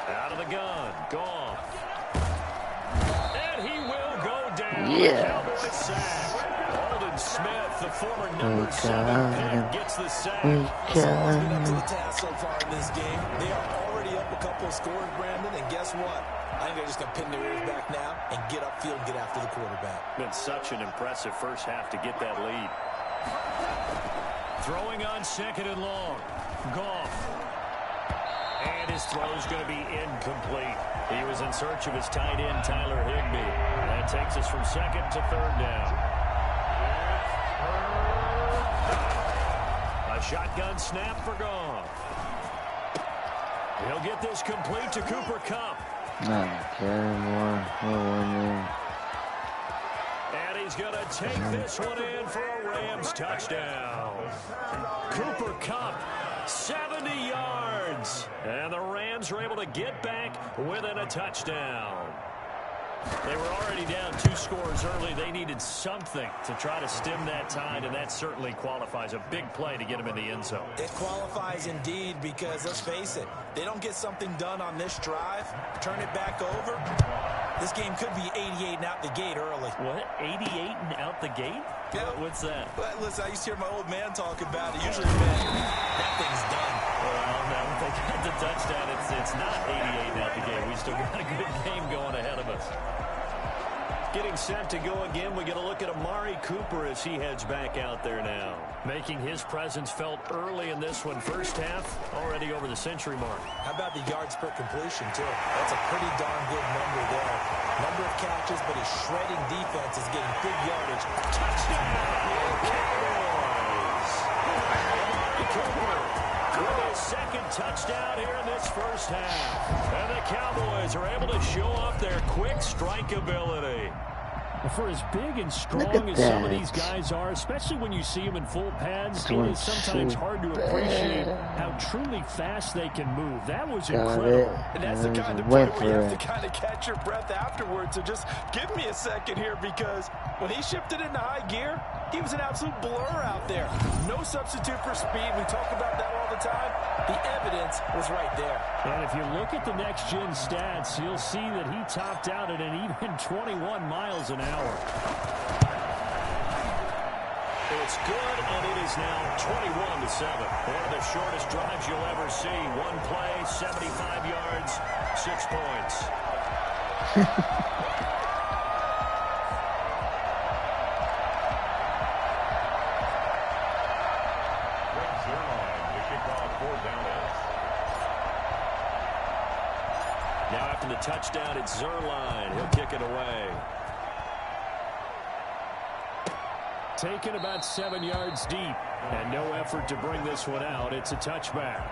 Out of the gun. Goff. And he will go down. Yeah. Cowboy sack. Smith, the former number 7 pick, gets the sack. Someone's been up to the task so far in this game. They are already up a couple of scores, Brandon, and guess what? I think they're just going to pin their ears back now and get upfield and get after the quarterback. Been such an impressive first half to get that lead. Throwing on 2nd and long. Goff. And his throw is going to be incomplete. He was in search of his tight end, Tyler Higbee. That takes us from 2nd to 3rd down. A shotgun snap for Goff. He'll get this complete to Cooper Kupp. And he's going to take this one in for a Rams touchdown. Cooper Kupp, 70 yards. And the Rams are able to get back within a touchdown. They were already down 2 scores early. They needed something to try to stem that tide, and that certainly qualifies. A big play to get them in the end zone. It qualifies indeed because, let's face it, they don't get something done on this drive, turn it back over. This game could be 88 and out the gate early. What? 88 and out the gate? Yeah. What's that? Well, listen, I used to hear my old man talk about it. Usually, man, that thing's done. Well, no, if they got the touchdown, it's not 88 and out the gate. We still got a good game going ahead of us. Getting set to go again, we get a look at Amari Cooper as he heads back out there now. Making his presence felt early in this one. First half, already over the century mark. How about the yards per completion, too? That's a pretty darn good number there. Number of catches, but his shredding defense is getting big yardage. Touchdown! Cowboys! Amari Cooper with his 2nd touchdown here in this first half. And the Cowboys are able to show off their quick strike ability. For as big and strong as some of these guys are, especially when you see them in full pads, it is sometimes hard to appreciate how truly fast they can move. That was incredible. And that's the kind of play where you have to kind of catch your breath afterwards. So just give me a second here, because when he shifted into high gear, he was an absolute blur out there. No substitute for speed. We talk about that all the time. The evidence was right there. And if you look at the next-gen stats, you'll see that he topped out at an even 21 miles an hour. It's good, and it is now 21-7. One of the shortest drives you'll ever see. One play, 75 yards, 6 points. Now after the touchdown, it's Zuerlein. He'll kick it away. Taken about 7 yards deep. And no effort to bring this one out. It's a touchback.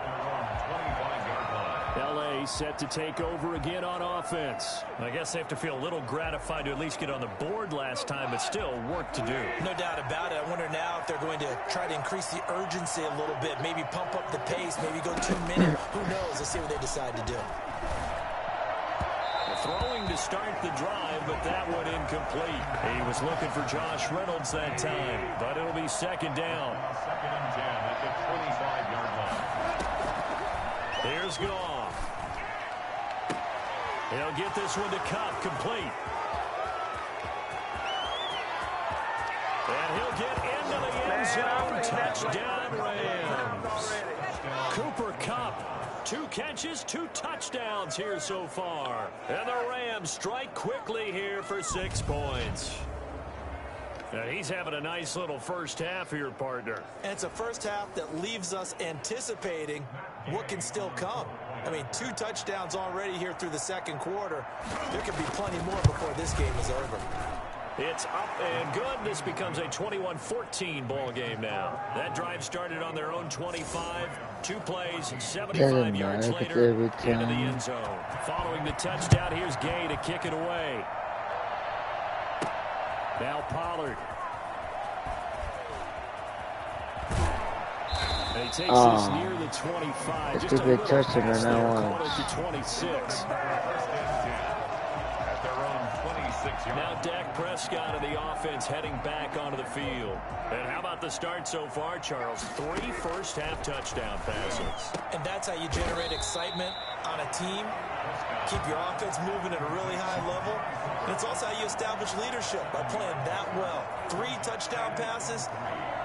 L.A. set to take over again on offense. I guess they have to feel a little gratified to at least get on the board last time, but still work to do. No doubt about it. I wonder now if they're going to try to increase the urgency a little bit. Maybe pump up the pace. Maybe go 2 minutes. Who knows? Let's see what they decide to do. Throwing to start the drive, but that one incomplete. He was looking for Josh Reynolds that time, but it'll be 2nd down. 2nd and 10 at the 25-yard line. Here's Goff. He'll get this one to Kupp, complete. And he'll get into the end zone. Touchdown, Rams. Cooper Kupp. 2 catches, 2 touchdowns here so far. And the Rams strike quickly here for 6 points. And he's having a nice little first half here, partner. And it's a first half that leaves us anticipating what can still come. I mean, 2 touchdowns already here through the 2nd quarter. There could be plenty more before this game is over. It's up and good. This becomes a 21-14 ball game now. That drive started on their own 25. 2 plays, 75 yards later, into the end zone. Following the touchdown, here's Gay to kick it away. Now Pollard. And he takes this near the 25. It's Just a a big little touchdown pass on there, that call one. it to 26. Now Dak Prescott of the offense heading back onto the field. And how about the start so far, Charles? 3 first-half touchdown passes. And that's how you generate excitement on a team. Keep your offense moving at a really high level. And it's also how you establish leadership by playing that well. 3 touchdown passes,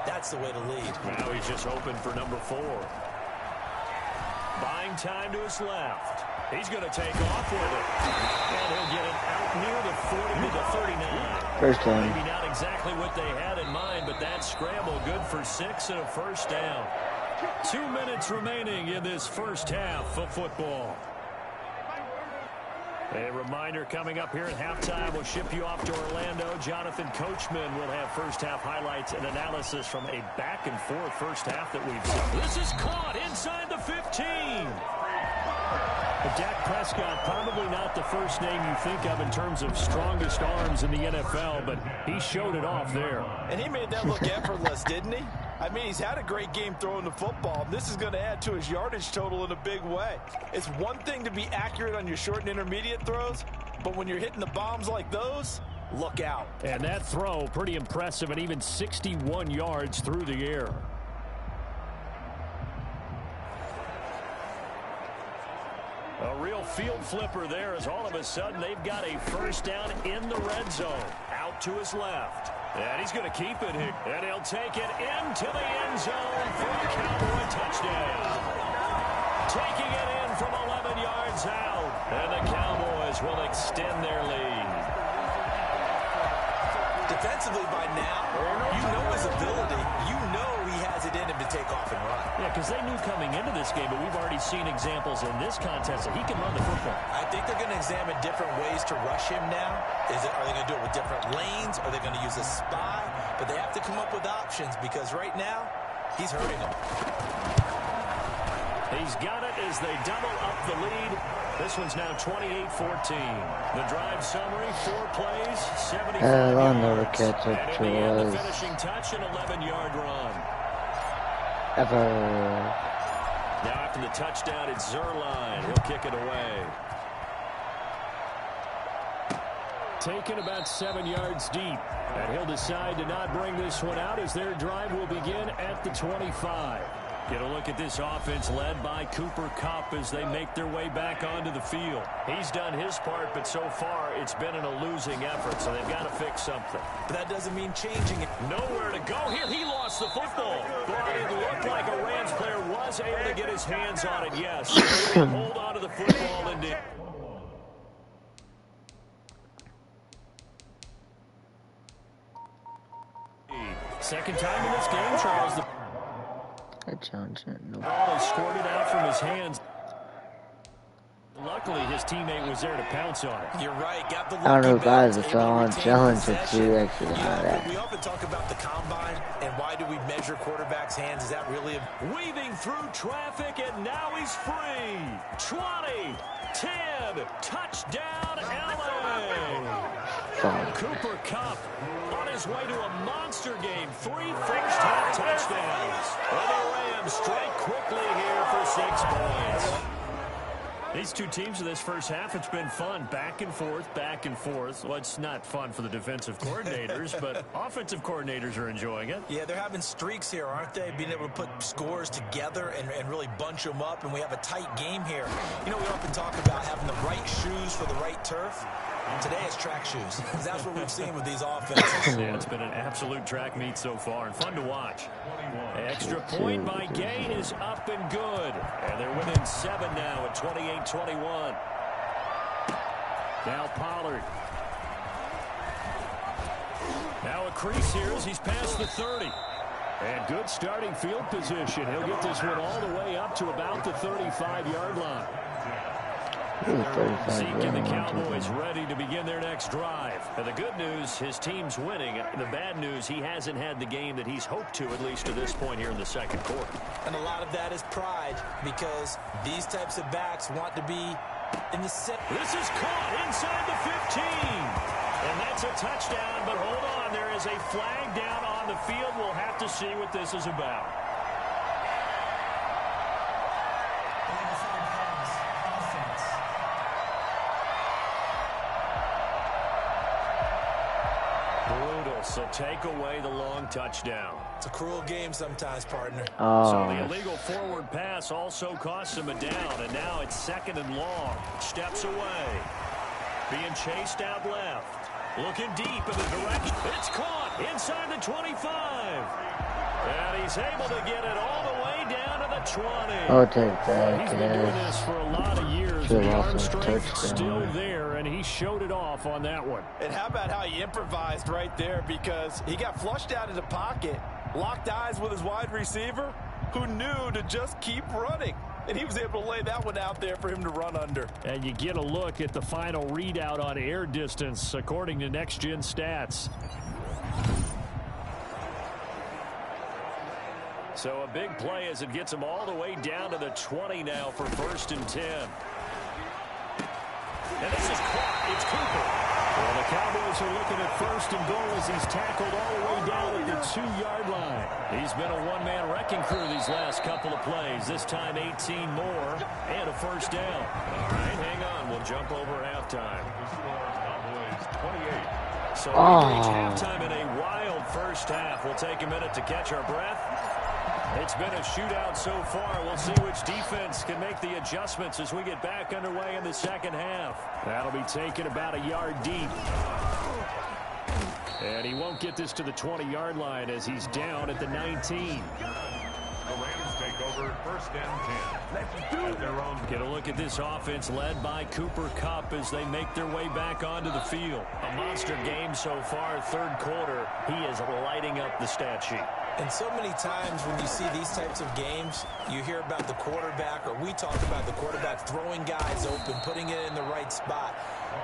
that's the way to lead. Now he's just hoping for number 4. Buying time to his left. He's going to take off with it. And he'll get it out near the 40 to the 39. First down. Maybe not exactly what they had in mind, but that scramble good for 6 and a first down. 2 minutes remaining in this first half of football. A reminder coming up here at halftime. We'll ship you off to Orlando. Jonathan Coachman will have first-half highlights and analysis from a back-and-forth first half that we've seen. This is caught inside the 15. Dak Prescott, probably not the first name you think of in terms of strongest arms in the NFL, but he showed it off there. And he made that look effortless, didn't he? I mean, he's had a great game throwing the football. This is going to add to his yardage total in a big way. It's one thing to be accurate on your short and intermediate throws, but when you're hitting the bombs like those, look out. And that throw, pretty impressive, and even 61 yards through the air. A real field flipper there as all of a sudden they've got a first down in the red zone. Out to his left. And he's going to keep it here. And he'll take it into the end zone for a Cowboy touchdown. Taking it in from 11 yards out. And the Cowboys will extend their lead. Defensively by now, you know his ability. You know he has it in him to take off and run. Yeah, because they knew coming into this game, but we've already seen examples in this contest that he can run the football. I think they're going to examine different ways to rush him now. Are they going to do it with different lanes? Are they going to use a spy? But they have to come up with options because right now, he's hurting them. He's got it as they double up the lead. This one's now 28-14. The drive summary, 4 plays, 75 I'll never yards. catch up And to in the end, the us. finishing touch, an 11-yard run. Ever. Now after the touchdown, it's Zerline. He'll kick it away. Taken about 7 yards deep. And he'll decide to not bring this one out as their drive will begin at the 25. Get a look at this offense led by Cooper Kupp as they make their way back onto the field. He's done his part, but so far it's been in a losing effort, so they've got to fix something. But that doesn't mean changing it. Nowhere to go here. He lost the football. But it looked like a Rams player was able to get his hands on it, yes. Hold on to the football and did. Second time in this game, Charles. The ball is squirted out from his hands. Luckily, his teammate was there to pounce on it. You're right. Got the I don't know, lucky guys, bounce, it's able to all on retain challenge to possession. see actually how that. We often talk about the combine and why do we measure quarterbacks' hands? Is that really a... Weaving through traffic, and now he's free. 20, 10, touchdown, LA. Cooper Kupp on his way to a monster game. 3 first-half touchdowns. And the Rams strike quickly here for 6 points. These two teams in this first half, it's been fun. Back and forth, back and forth. Well, it's not fun for the defensive coordinators, but offensive coordinators are enjoying it. Yeah, they're having streaks here, aren't they? Being able to put scores together and really bunch them up, and we have a tight game here. You know, we often talk about having the right shoes for the right turf. Today it's track shoes. That's what we've seen with these offenses. Yeah, it's been an absolute track meet so far and fun to watch. Extra point by Gain is up and good. And they're within 7 now at 28-21. Now Pollard. Now a crease here as he's past the 30. And good starting field position. He'll get this one all the way up to about the 35-yard line. Zeke and the Cowboys ready to begin their next drive. And the good news, his team's winning. The bad news, he hasn't had the game that he's hoped to, at least to this point here in the second quarter. And a lot of that is pride, because these types of backs want to be in the set. This is caught inside the 15. And that's a touchdown, but hold on. There is a flag down on the field. We'll have to see what this is about. Brutal, so take away the long touchdown. It's a cruel game sometimes, partner. So the illegal forward pass also costs him a down, and now it's 2nd and long. Steps away. Being chased out left. Looking deep in the direction. It's caught inside the 25. And he's able to get it all the way down to the 20. I'll take that. He's been doing this for a lot of years. The arm strength still there, and he showed it off on that one. And how about how he improvised right there, because he got flushed out of the pocket, locked eyes with his wide receiver, who knew to just keep running. And he was able to lay that one out there for him to run under. And you get a look at the final readout on air distance, according to Next Gen Stats. So a big play as it gets him all the way down to the 20 now for 1st and 10. And this is caught. It's Cooper. Well, the Cowboys are looking at 1st and goal as he's tackled all the way down at the 2-yard line. He's been a one-man wrecking crew these last couple of plays. This time 18 more and a 1st down. All right, hang on. We'll jump over halftime. So we reach halftime in a wild first half. We'll take a minute to catch our breath. It's been a shootout so far. We'll see which defense can make the adjustments as we get back underway in the 2nd half. That'll be taken about a yard deep. And he won't get this to the 20-yard line as he's down at the 19. The Rams take over 1st and 10. Let's do it. Their own. Get a look at this offense led by Cooper Kupp as they make their way back onto the field. A monster game so far, 3rd quarter. He is lighting up the stat sheet. And so many times when you see these types of games, you hear about the quarterback, or we talk about the quarterback throwing guys open, putting it in the right spot.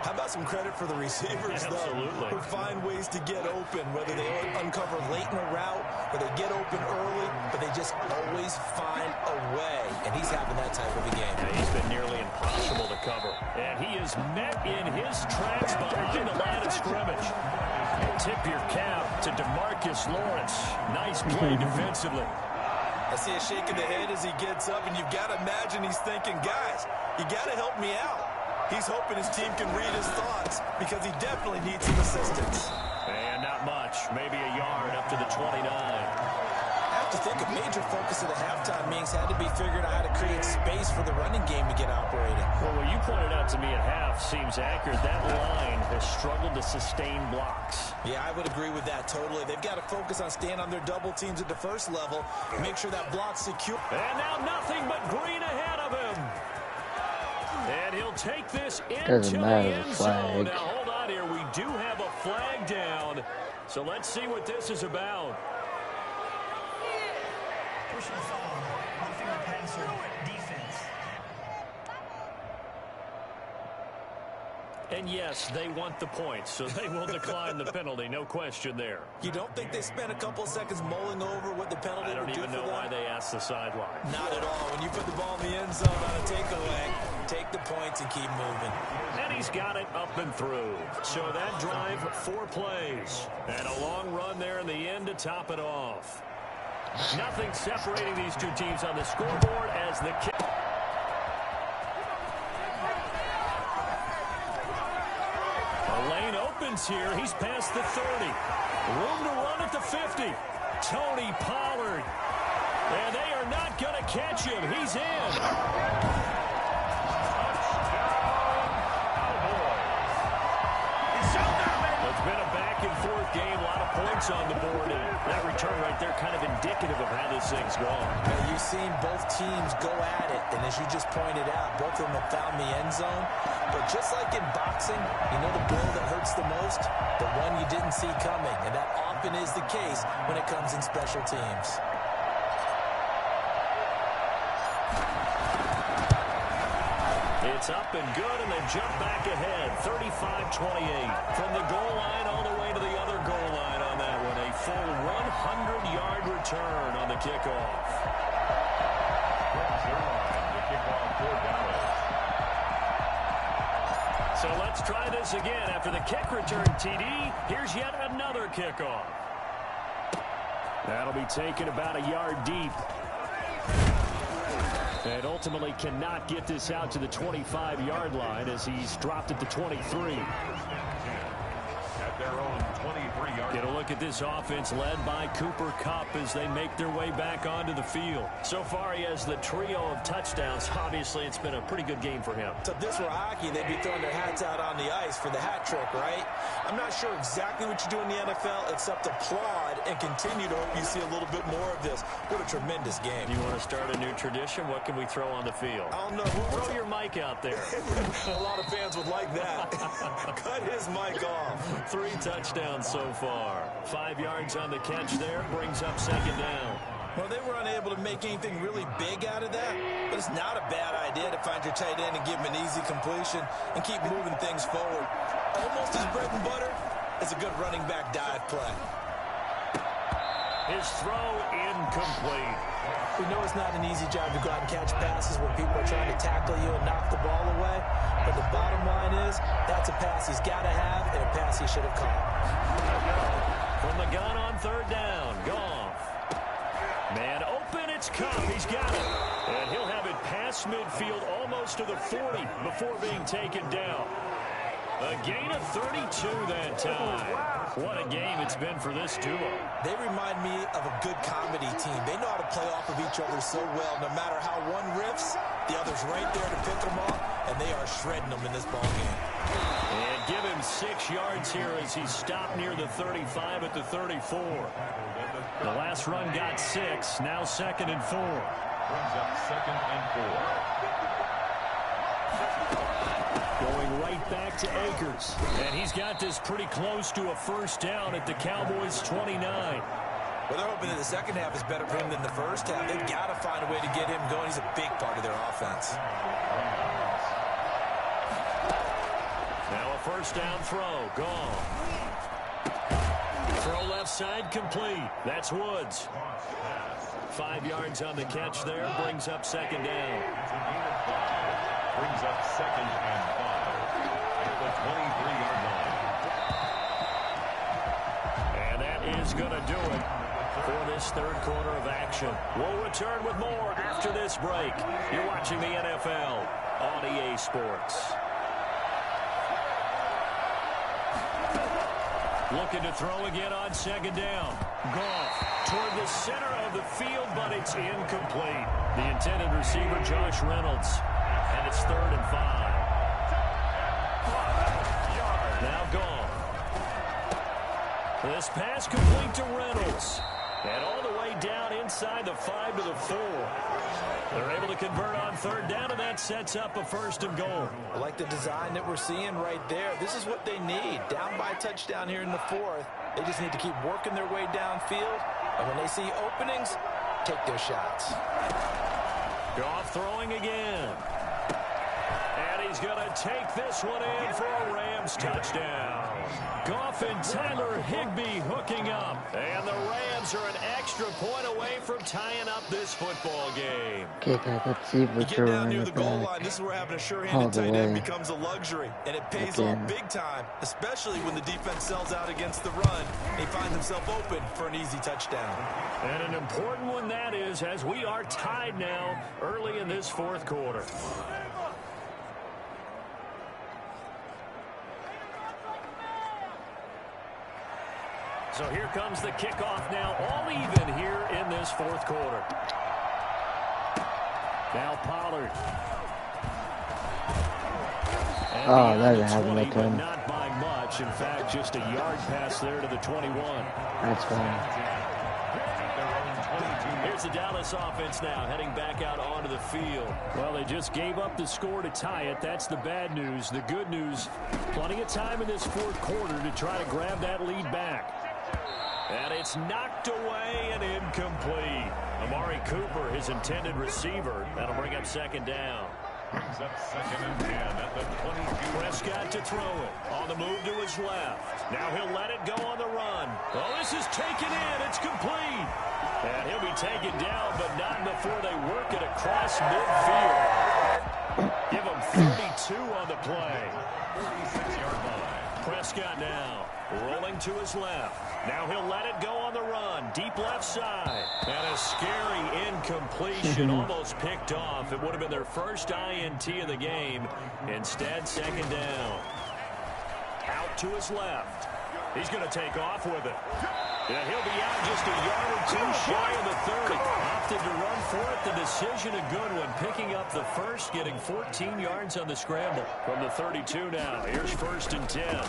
How about some credit for the receivers, though, who find ways to get open, whether they uncover late in a route or they get open early, but they just always find a way. And he's having that type of a game. Yeah, he's been nearly impossible to cover. And he is met in his tracks behind the line of scrimmage. Tip your cap to DeMarcus Lawrence. Nice play defensively. I see a shake of the head as he gets up, and you've got to imagine he's thinking, guys, you got to help me out. He's hoping his team can read his thoughts because he definitely needs some assistance. And not much, maybe a yard up to the 29. I have to think a major focus of the halftime meetings had to be figuring out how to create space for the running game to get operating. Well, what you pointed out to me at half seems accurate. That line has struggled to sustain blocks. Yeah, I would agree with that totally. They've got to focus on staying on their double teams at the first level, make sure that block's secure. And now nothing but green ahead of him. And he'll take this into the end zone. Now, hold on here. We do have a flag down. So let's see what this is about. Personal foul, roughing the passer, defense. And yes, they want the points, so they will decline the penalty. No question there. You don't think they spent a couple seconds mulling over what the penalty would do for them? I don't even know why they asked the sideline. Not at all. When you put the ball in the end zone on a takeaway, take the points and keep moving. And he's got it up and through. So that drive, 4 plays. And a long run there in the end to top it off. Nothing separating these two teams on the scoreboard as the kick. The lane opens here. He's past the 30. Room to run at the 50. Tony Pollard. And they are not going to catch him. He's in. Fourth game, a lot of points on the board, and that return right there kind of indicative of how this thing's going. You've seen both teams go at it, and as you just pointed out, both of them have found the end zone. But just like in boxing, you know the blow that hurts the most? The one you didn't see coming, and that often is the case when it comes in special teams. It's up and good, and they jump back ahead, 35-28. From the goal line all the way to the other goal line on that one. A full 100-yard return on the kickoff. So let's try this again. After the kick return TD, here's yet another kickoff. That'll be taken about a yard deep. And ultimately cannot get this out to the 25-yard line as he's dropped at the 23. At at their own 23-yard. Get a look at this offense led by Cooper Kupp as they make their way back onto the field. So far, he has the trio of touchdowns. Obviously, it's been a pretty good game for him. So if this were hockey, they'd be throwing their hats out on the ice for the hat trick, right? I'm not sure exactly what you do in the NFL except applaud and continue to hope you see a little bit more of this. What a tremendous game. You want to start a new tradition? What can we throw on the field? I don't know. Throw your mic out there. A lot of fans would like that. Cut his mic off. 3 touchdowns so far. 5 yards on the catch there. Brings up second down. Well, they were unable to make anything really big out of that, but it's not a bad idea to find your tight end and give him an easy completion and keep moving things forward. Almost as bread and butter as a good running back dive play. His throw incomplete. We know it's not an easy job to go out and catch passes when people are trying to tackle you and knock the ball away, but the bottom line is that's a pass he's got to have and a pass he should have caught. From the gun on third down, Goff. Man open, it's Kupp. He's got it. And he'll have it past midfield almost to the 40 before being taken down. A gain of 32 that time. What a game it's been for this duo. They remind me of a good comedy team. They know how to play off of each other so well. No matter how one riffs, the other's right there to pick them off, and they are shredding them in this ball game. And give him 6 yards here as he stopped near the 35 at the 34. The last run got 6. Now 2nd and 4. Brings up 2nd and 4. Going right back to Akers. And he's got this pretty close to a first down at the Cowboys' 29. Well, they're hoping that the second half is better for him than the first half. They've got to find a way to get him going. He's a big part of their offense. Now a first down throw. Gone. Throw left side complete. That's Woods. 5 yards on the catch there. Brings up second down. Brings up 2nd and 5 at the 23-yard line. And that is going to do it for this third quarter of action. We'll return with more after this break. You're watching the NFL on EA Sports. Looking to throw again on second down. Goff toward the center of the field, but it's incomplete. The intended receiver, Josh Reynolds. And it's 3rd and 5. Now Goff. This pass complete to Reynolds. And all the way down inside the 5 to the 4. They're able to convert on third down, and that sets up a 1st and goal. I like the design that we're seeing right there. This is what they need. Down by a touchdown here in the 4th. They just need to keep working their way downfield. And when they see openings, take their shots. Goff throwing again. And he's going to take this one in for a Rams touchdown. Goff and Tyler Higbee hooking up. And the Rams are an extra point away from tying up this football game. Kick, I could see what You you're get down running near the goal back. line, this is where having a All sure-handed the tight end way. becomes a luxury. And it pays Again. off big time, especially when the defense sells out against the run. And he finds himself open for an easy touchdown. And an important one that is, as we are tied now early in this 4th quarter. So here comes the kickoff now, all even here in this 4th quarter. Now Pollard. And Oh, beyond that the hasn't 20, looked but him. not by much. In fact, just a yard pass there to the 21. That's fine. Here's the Dallas offense now, heading back out onto the field. Well, they just gave up the score to tie it. That's the bad news. The good news, plenty of time in this 4th quarter to try to grab that lead back. And it's knocked away and incomplete. Amari Cooper, his intended receiver. That'll bring up second down. Brings up 2nd and 10 at the 22. Prescott to throw it. On the move to his left. Now he'll let it go on the run. Oh, this is taken in. It's complete. And he'll be taken down, but not before they work it across midfield. Give him 32 on the play. 46-yard line. Prescott now rolling to his left. Now he'll let it go on the run. Deep left side. And a scary incompletion, almost picked off. It would have been their first INT of the game. Instead, second down. Out to his left. He's going to take off with it. Yeah, he'll be out just a yard or two shy of the 30. Opted to run for it. The decision a good one. Picking up the first, getting 14 yards on the scramble. From the 32 now. Here's 1st and 10.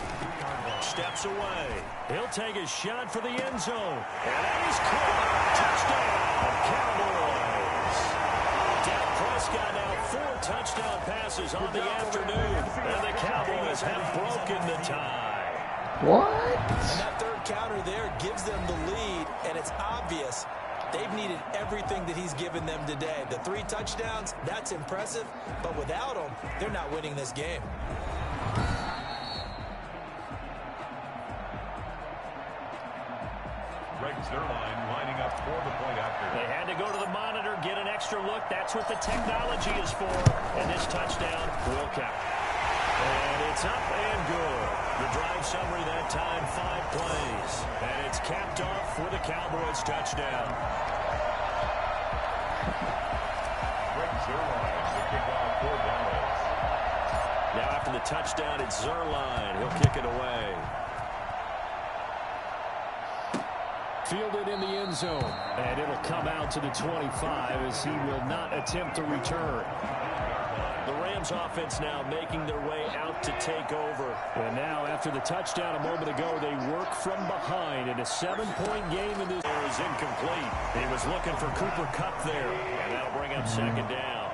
Steps away. He'll take a shot for the end zone. And that is caught. Touchdown, Cowboys. Dak Prescott now 4 touchdown passes on the afternoon. And the Cowboys have broken the tie. What? And that third counter there gives them the lead, and it's obvious they've needed everything that he's given them today. The 3 touchdowns, that's impressive, but without him, they're not winning this game. Greg Zerline lining up for the point after. They had to go to the monitor, get an extra look. That's what the technology is for. And this touchdown will count. And it's up and good. The drive summary that time, 5 plays. And it's capped off with a Cowboys touchdown. Greg Zerline to kick off for Dallas. Now after the touchdown, it's Zerline. He'll kick it away. Fielded in the end zone. And it'll come out to the 25 as he will not attempt to return. The Rams offense now making their way out to take over. And now after the touchdown a moment ago, they work from behind in a 7-point game, and this is incomplete. He was looking for Cooper Kupp there, and that'll bring up 2nd down.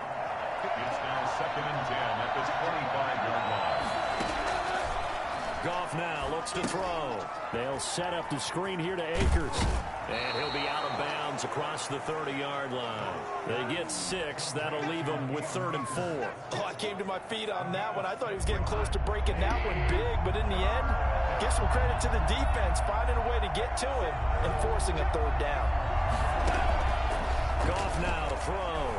It's now 2nd and 10 at this 25-yard line. Goff now looks to throw. They'll set up the screen here to Akers. And he'll be out of bounds across the 30-yard line. They get 6. That'll leave them with 3rd and 4. Oh, I came to my feet on that one. I thought he was getting close to breaking that one big, but in the end, give some credit to the defense, finding a way to get to him and forcing a 3rd down. Goff now to throw.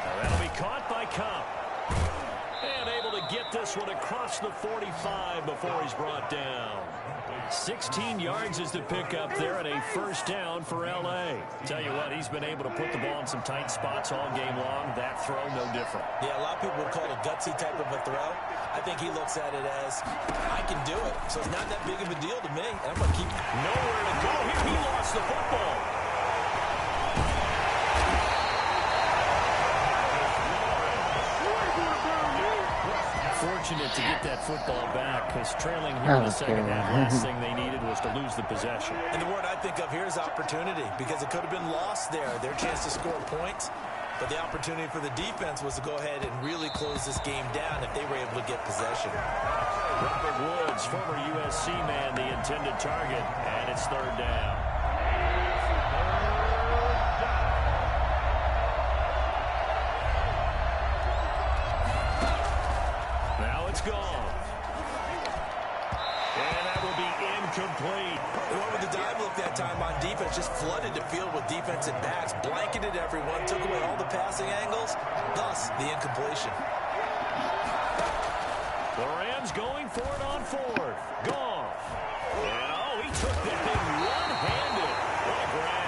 Now that'll be caught by Kupp. And able to get this one across the 45 before he's brought down. 16 yards is the pickup there and a 1st down for L.A. Tell you what, he's been able to put the ball in some tight spots all game long. That throw, no different. Yeah, a lot of people would call it a gutsy type of a throw. I think he looks at it as, I can do it. So it's not that big of a deal to me. And I'm going to keep nowhere to go here. He lost the football. Fortunate to get that football back, because trailing here in the second half, last thing they needed was to lose the possession. And the word I think of here is opportunity, because it could have been lost there, their chance to score points. But the opportunity for the defense was to go ahead and really close this game down if they were able to get possession. Robert Woods, former USC man, the intended target, and it's 3rd down. Gone. And that will be incomplete. Whoever the dive look that time on defense just flooded the field with defensive backs, blanketed everyone, took away all the passing angles, thus the incompletion. The Rams going for it on 4th. Goff. And oh, he took that thing one-handed. What a grab.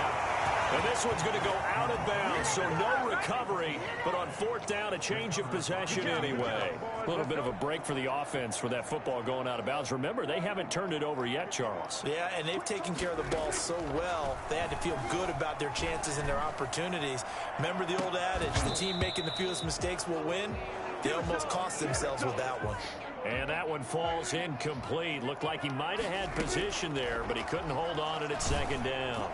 And this one's going to go out of bounds, so no recovery. But on 4th down, a change of possession anyway. A little bit of a break for the offense with that football going out of bounds. Remember, they haven't turned it over yet, Charles. Yeah, and they've taken care of the ball so well, they had to feel good about their chances and their opportunities. Remember the old adage, the team making the fewest mistakes will win? They almost cost themselves with that one. And that one falls incomplete. Looked like he might have had position there, but he couldn't hold on it at 2nd down.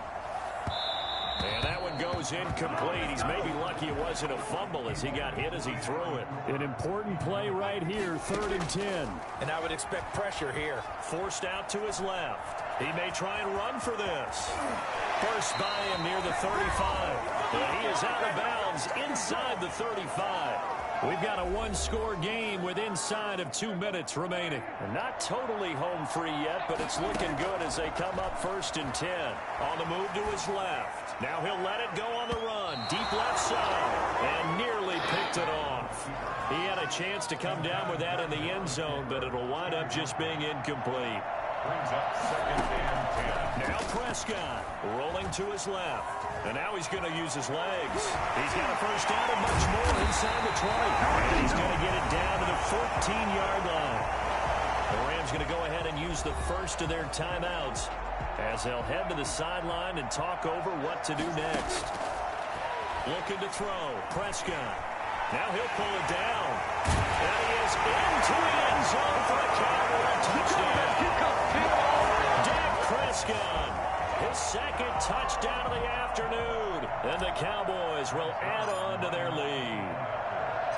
And that one goes incomplete. He's maybe lucky it wasn't a fumble as he got hit as he threw it. An important play right here, 3rd and 10. And I would expect pressure here. Forced out to his left. He may try and run for this. First by him near the 35. And he is out of bounds inside the 35. We've got a 1-score game with inside of 2 minutes remaining. And not totally home free yet, but it's looking good as they come up 1st and 10. On the move to his left. Now he'll let it go on the run. Deep left side. And nearly picked it off. He had a chance to come down with that in the end zone, but it'll wind up just being incomplete. Brings up 2nd and 10. Now Prescott rolling to his left. And now he's going to use his legs. He's got a 1st down and much more inside the 20. And he's going to get it down to the 14-yard line. The Rams going to go ahead and use the first of their timeouts as they'll head to the sideline and talk over what to do next. Looking to throw. Prescott. Now he'll pull it down. And he is into the end zone for a Cowboy touchdown. Dak Prescott, his second touchdown of the afternoon. And the Cowboys will add on to their lead.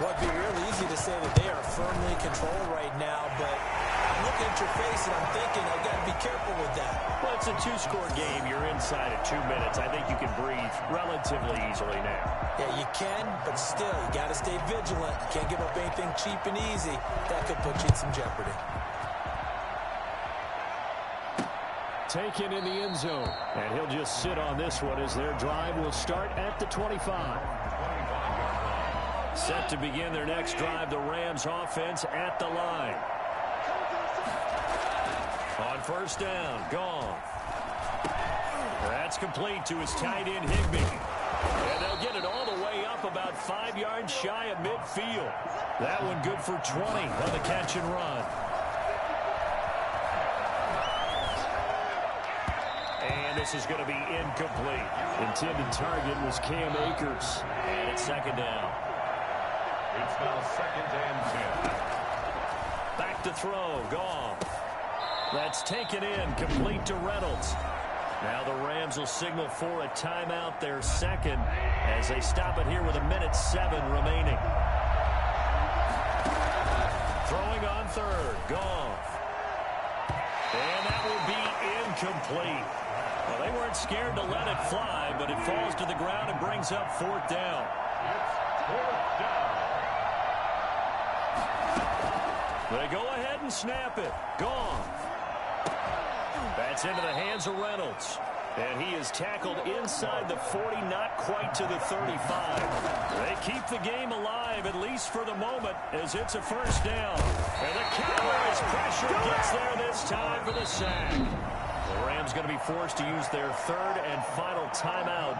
Well, it'd be really easy to say that they are firmly controlled right now, but I'm looking at your face and I'm thinking I've got to be careful with that. Well, it's a two-score game. You're inside of 2 minutes. I think you can breathe relatively easily now. Yeah, you can, but still, you got to stay vigilant. Can't give up anything cheap and easy. That could put you in some jeopardy. Taken in the end zone. And he'll just sit on this one as their drive will start at the 25. Set to begin their next drive, the Rams offense at the line. On first down, Goff. That's complete to his tight end, Higbee. And they'll get it all the way up about 5 yards shy of midfield. That one good for 20 on the catch and run. And this is going to be incomplete. Intended target was Cam Akers. And it's second down. It's now 2nd and 10. Back to throw, Goff. That's taken in, complete to Reynolds. Now the Rams will signal for a timeout, their second, as they stop it here with 1:07 remaining. Throwing on third, Goff. And that will be incomplete. Well, they weren't scared to let it fly, but it falls to the ground and brings up 4th down. It's 4th down. They go ahead and snap it. Goff. That's into the hands of Reynolds. And he is tackled inside the 40, not quite to the 35. They keep the game alive, at least for the moment, as it's a first down. And the Cowboys' pressure gets there this time for the sack. The Rams going to be forced to use their third and final timeout,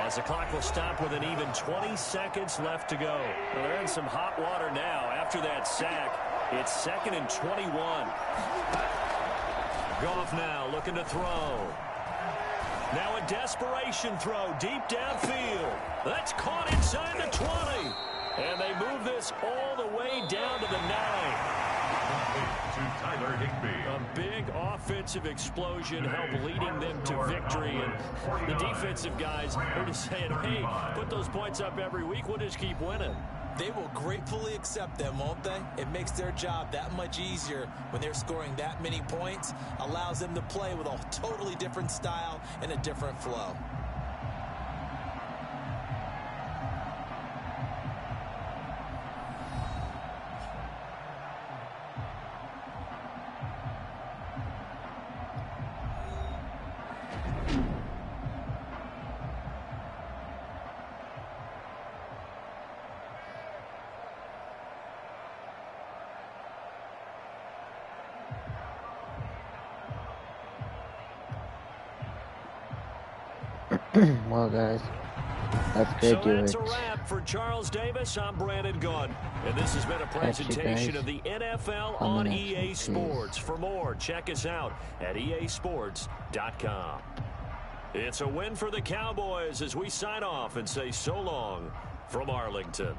as the clock will stop with an even 20 seconds left to go. Well, they're in some hot water now after that sack. It's 2nd and 21. Goff now looking to throw. Now a desperation throw deep downfield. That's caught inside the 20. And they move this all the way down to the 9. To Tyler Higbee. A big offensive explosion helped leading them to victory. And the defensive guys are just saying, hey, put those points up every week. We'll just keep winning. They will gratefully accept them, won't they? It makes their job that much easier when they're scoring that many points. Allows them to play with a totally different style and a different flow. Well, guys, that's good. So that's a wrap for Charles Davis. I'm Brandon Gunn, and this has been a presentation of the NFL on EA Sports. For more, check us out at easports.com. It's a win for the Cowboys as we sign off and say so long from Arlington.